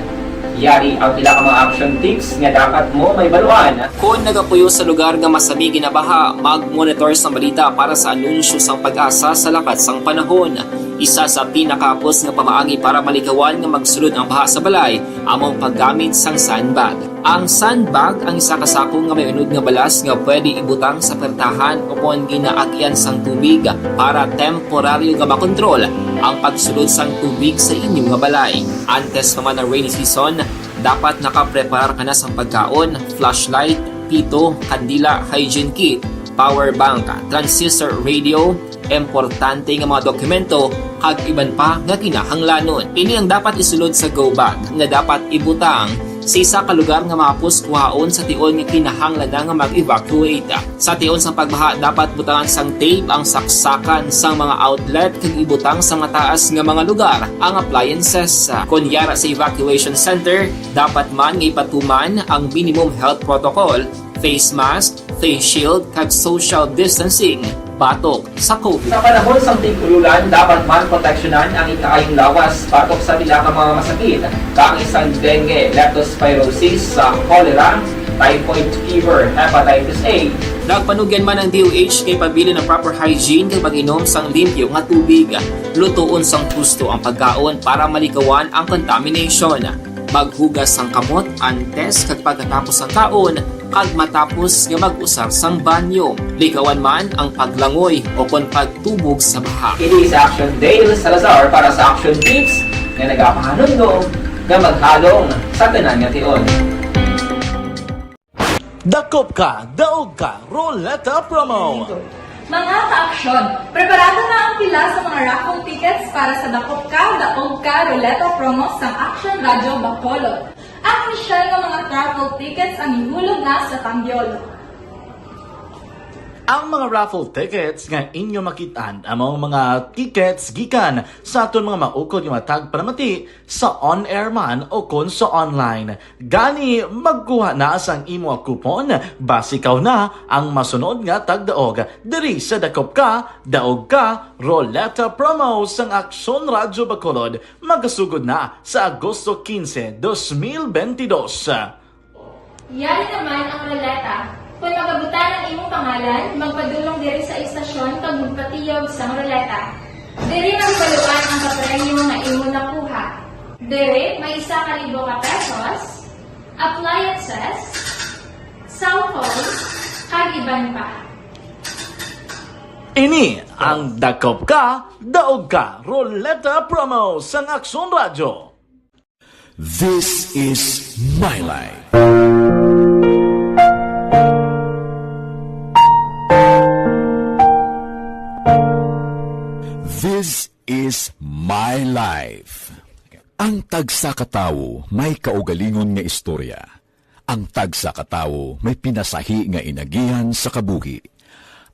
Yari ang pila ka mga action tips nga dapat mo may baluan. Kung nagapuyo sa lugar nga masami ginabaha, mag-monitor sa balita para sa anunsyo sang pag-asa sa lakat sang panahon. Isa sa pinakapos nga pamaagi para malikawan nga magsulod ang baha sa balay, among paggamit sang sandbag. Ang sandbag ang isa kasako nga may unod nga balas nga pwede ibutang sa pertahan upon ginaagyan sang tubig para temporaryo nga makontrol ang pagsulod sang tubig sa inyong nga balay. Antes naman ng rainy season, dapat nakapreparar ka na sang pagkaon, flashlight, pito, kandila, hygiene kit, power bank, transistor radio, importante nga mga dokumento kag iban pa nga kinahanglanon. Ini ang dapat isulod sa go bag nga dapat ibutang sa isa ka lugar nga mapus kuhaon sa tion nga kinahanglan nga mag-evacuate. Sa tion sang pagbaha dapat butangan sang tape ang saksakan sang mga outlet kag ibutang sa mataas nga mga lugar ang appliances. Kunyara sa evacuation center, dapat man nga ipatuman ang minimum health protocol, face mask, face shield kag social distancing batok sa COVID. Sa panahon sa tigululan, dapat man proteksyonan ang ikaayong lawas batok sa pila ka mga masakit, kang isang dengue, leptospirosis, cholera, typhoid fever, hepatitis A. Nagpanugyan man ang DOH kay pabili ng proper hygiene kay pag-inom sang limpyo nga tubig. Lutuon sang gusto ang pagkaon para malikawan ang contamination. Maghugas sang kamot antes kag pagkatapos ang kaon kag matapos nga mag-usar sang banyo. Likawan man ang paglangoy o kon pagtubog sa baha. It is Action Dale Salazar para sa Action Tips nga nagapahanundong nga maghalong sa tanan nga tion. Dakop ka, daog ka, Roleta Promo! Mga ka-aksyon, preparado na ang pila sa mga raffle tickets para sa Dakop Ka, Daog Ka, Roleta Promo sa Action Radio Bacolod. Ang misyal ng mga raffle tickets ang ihulog na sa Tambiol. Ang mga raffle tickets nga inyo makitaan among mga tickets gikan sa aton mga maukod nga matag panamati sa on-air man o kon sa online. Gani magkuha na sang imo coupon base ikaw na ang masunod nga tagdaog diri sa Dakop Ka, Daog Ka, Roleta Promo sang Aksyon Radio Bacolod magasugod na sa Agosto 15, 2022. Yari naman ang roleta. Kung magabutan ang imong pangalan, magpadulong diri sa istasyon kag magpatiyog sa roleta. Diri ang baluan ang kapremyo nga imo nakuha. Diri may 1,000 ka pesos, appliances, cellphone, kag iban pa. Ini ang Dakop Ka, Daog Ka, Roleta Promo sa Aksyon Radio. This is My Life. This is My Life. Ang tagsa katawo may kaugalingon nga istorya. Ang tagsa katawo may pinasahi nga inagihan sa kabuhi.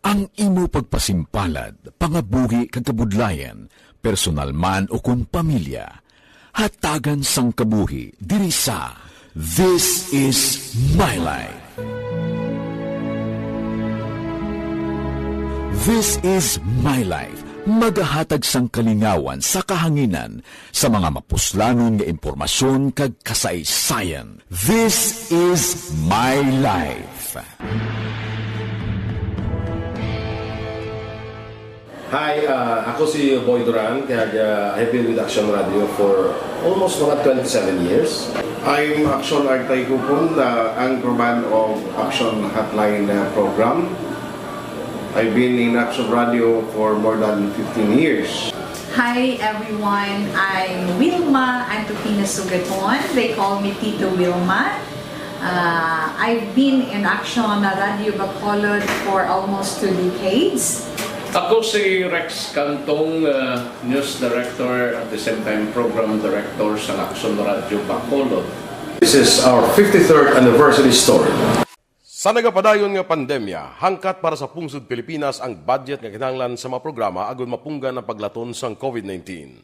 Ang imo pagpasimpalad, pangabuhi kag kabudlayan, personal man o kung pamilya, hatagan sang kabuhi diri sa This is My Life. This is My Life. Magahatag sang kalingawan sa kahanginan sa mga mapuslanon nga impormasyon kag kasaysayan. This is My Life. Hi, ako si Boy Duran, kaya I've been with Action Radio for almost mga 27 years. I'm Action Artay Kupon, the anchorman of Action Hotline program. I've been in Action Radio for more than 15 years. Hi everyone, I'm Wilma Antopina Sugaton. They call me Tito Wilma. I've been in Action Radio Bacolod for almost 2 decades. Ako si Rex Cantong, News Director at the same time Program Director sa Action Radio Bacolod. This is our 53rd anniversary story. Sa nagapadayon nga pandemya, hangkat para sa pungsod Pilipinas ang budget nga kinahanglan sa mga programa agon mapunggan ang paglaton sang COVID-19.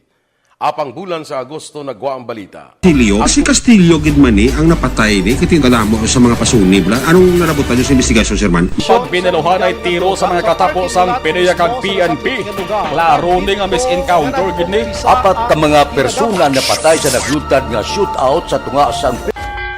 Apang bulan sa Agosto nagwa ang balita. Castillo, si Castillo gidmani ang napatay ni kitingalamo sa mga pasunib la. Anong narabutan niyo sa investigasyon, Sir Man? Siyot binaluhan ay tiro sa mga katapusang PDEA kag PNP. Klaro ni nga misencounter gini. Apat ka mga persona na patay sa naglutad nga shootout sa tunga sang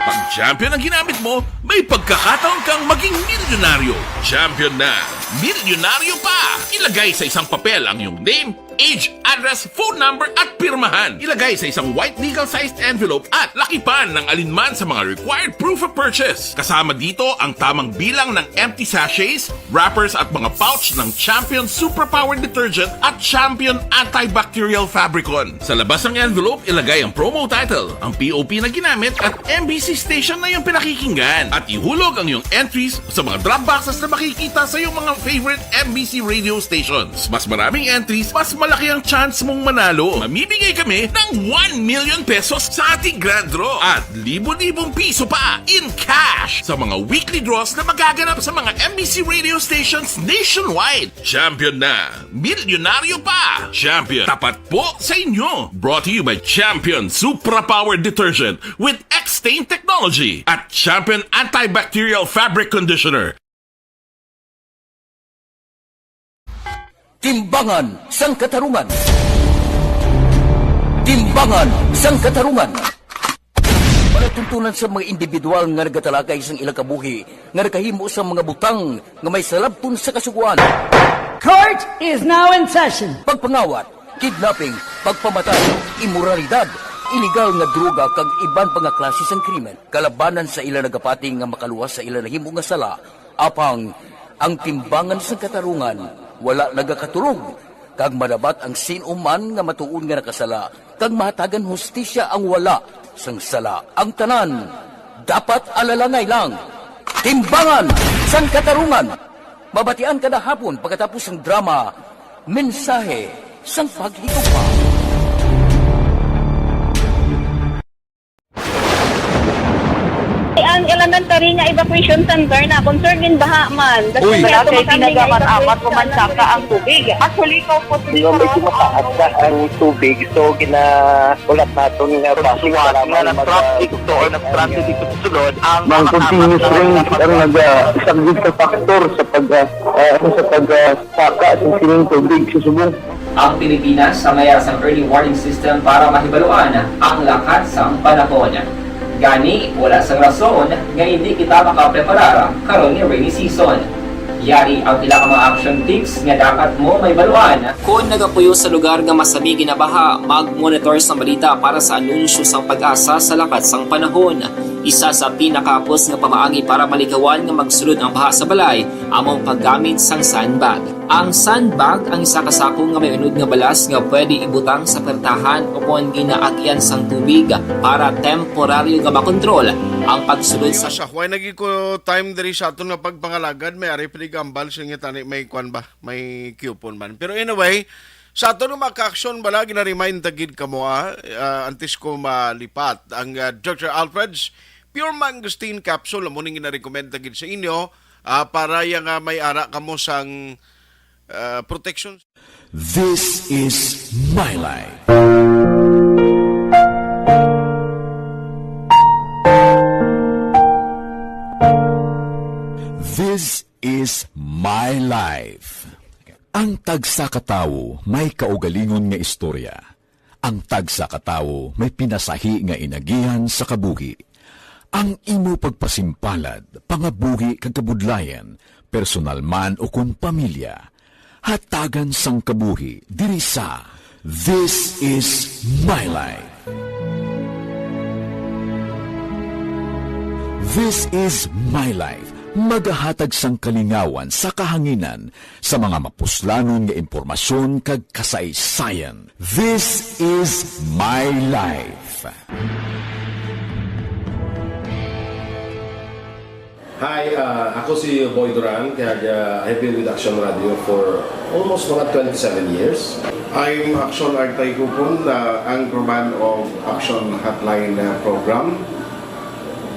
Pag champion ang ginamit mo, may pagkakataon kang maging milyonaryo. Champion na, milyonaryo pa! Ilagay sa isang papel ang iyong name, age, address, phone number at pirmahan. Ilagay sa isang white legal-sized envelope at lakipan ng alinman sa mga required proof of purchase. Kasama dito ang tamang bilang ng empty sachets, wrappers at mga pouch ng Champion Superpower Detergent at Champion Antibacterial Fabricon. Sa labas ng envelope, ilagay ang promo title, ang POP na ginamit at MBC station na yung pinakikinggan. At ihulog ang iyong entries sa mga drop boxes na makikita sa iyong mga favorite MBC radio stations. Mas maraming entries, mas malaki ang chance mong manalo. Mamimigay kami ng 1 million pesos sa ating grand draw at libo-libong piso pa in cash sa mga weekly draws na magaganap sa mga MBC radio stations nationwide. Champion na, milyonaryo pa. Champion, tapat po sa inyo. Brought to you by Champion Superpower Detergent with X-Stain Technology at Champion Antibacterial Fabric Conditioner. Timbangan sang katarungan. Timbangan sang katarungan. Panatuntunan sa mga individual nga nagatalakay sang ilang kabuhi nga nakahimo sa mga butang nga may salabton sa kasuguan. Court is now in session. Pagpangawat, kidnapping, pagpamatay, imoralidad, iligal nga droga kag iban pa nga klase sang krimen. Kalabanan sa ilang nagapating nga makaluwas sa ilang nahimo nga sala, apang ang timbangan sang katarungan wala nagakatulog, kag madabat ang sinuman nga matuon nga nakasala, kag mahatagan hustisya ang wala sang sala. Ang tanan, dapat alalangay lang. Timbangan sang katarungan. Mabatian kada hapon pagkatapos ng drama, mensahe sang paghigugma. Ang elementary nga evacuation center na concern din baha man. Uy, kasi pinagamat-amat pumansaka ang tubig. Actually, ikaw po Yung medyo mataas na ang tubig, so ginaulat natin nga pasiwat nga na-traffic to or na-transit dito sa sulod. Ang continuous range ang nag-isagid sa factor sa pagsaka sa sining tubig sa subong. Ang Pilipinas sa mayas ang early warning system para mahibaluan ang lakas ng panahon. Gani, wala sang rason nga hindi kita makapreparar karon ni rainy season. Yari ang pila ka mga action tips nga dapat mo may baluan. Kung nagapuyo sa lugar nga masabi ginabaha, mag-monitor sa balita para sa anunsyo sang pag-asa sa lakas sang panahon. Isa sa pinakapos nga pamaagi para maligawan nga magsulod ang baha sa balay, among paggamit sang sandbag. Ang sandbag ang isa kasako nga may unod nga balas nga pwede ibutang sa pertahan upon ginaagyan sang tubig para temporaryo nga makontrol ang pagsulod sa Why nagi ko time diri sa aton nga pagpangalagad may ari pinigambal sa nga tani may kwan ba may coupon man. Pero anyway, sa aton nga maka-action bala gina-remind tagid kamo antes ko malipat ang Dr. Alfred's Pure Mangosteen Capsule amo ning gina-recommend tagid sa inyo para yang may ara kamo sang protection. This is my life. This is my life. Ang tagsa katawo may kaugalingon nga istorya. Ang tagsa katawo may pinasahi nga inagihan sa kabuhi. Ang imo pagpasimpalad, pangabuhi kag kabudlayan, personal man o kung pamilya, hatagan sang kabuhi diri sa This is my life. This is my life. Magahatag sang kalingawan sa kahanginan sa mga mapuslanon nga impormasyon kag kasaysayan. This is my life. Hi, ako si Boy Duran, kaya I've been with Action Radio for almost mga 27 years. I'm Action Artay Kupon, anchorman of Action Hotline program.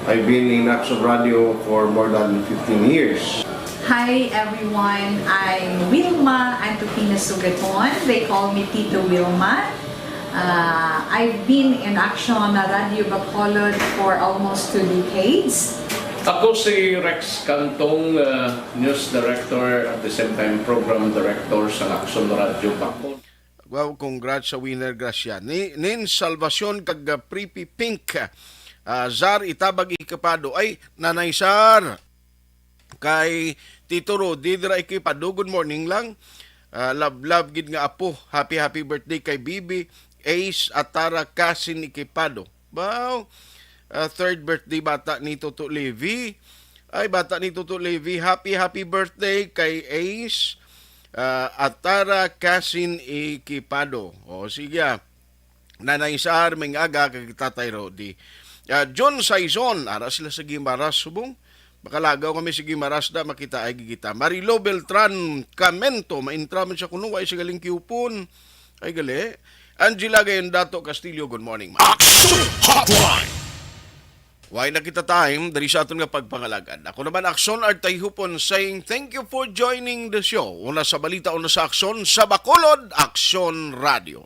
I've been in Action Radio for more than 15 years. Hi everyone, I'm Wilma Antofina Sugaton. They call me Tito Wilma. I've been in action na Radio Bacolod for almost 2 decades. Ako si Rex Cantong, News Director at the same time Program Director sa Action Radio Bacolod. Wow, congrats sa winner, Gracia. Nin Salvacion kag Prepi Pink. Zar itabag ikapado. Ay, Nanay Sar. Kay Tito Rodi, dira ikipado. Good morning lang. Love gid nga apo. Happy birthday kay Bibi. Ace Atara Kasin ikipado. Wow. Third birthday bata ni Toto Levi. Ay, bata ni Toto Levi. Happy birthday kay Ace Atara Kasin ikipado. O sige. Nanay Sar, may aga kay Tatay Rodi. John Saison, ara sila sa Gimaras subong. Makalagaw kami sa Gimaras da, makita ay gigita. Marilo Beltran Camento, maintraman siya kuno, ay sa galing kiupon. Ay gali. Angela Gayendato Castillo, good morning. Action Hotline! Why na kita time, dari sa aton nga pagpangalagan. Ako naman, Action Artay Hupon saying thank you for joining the show. Una sa balita, una sa Action, sa Bacolod, Action Radio.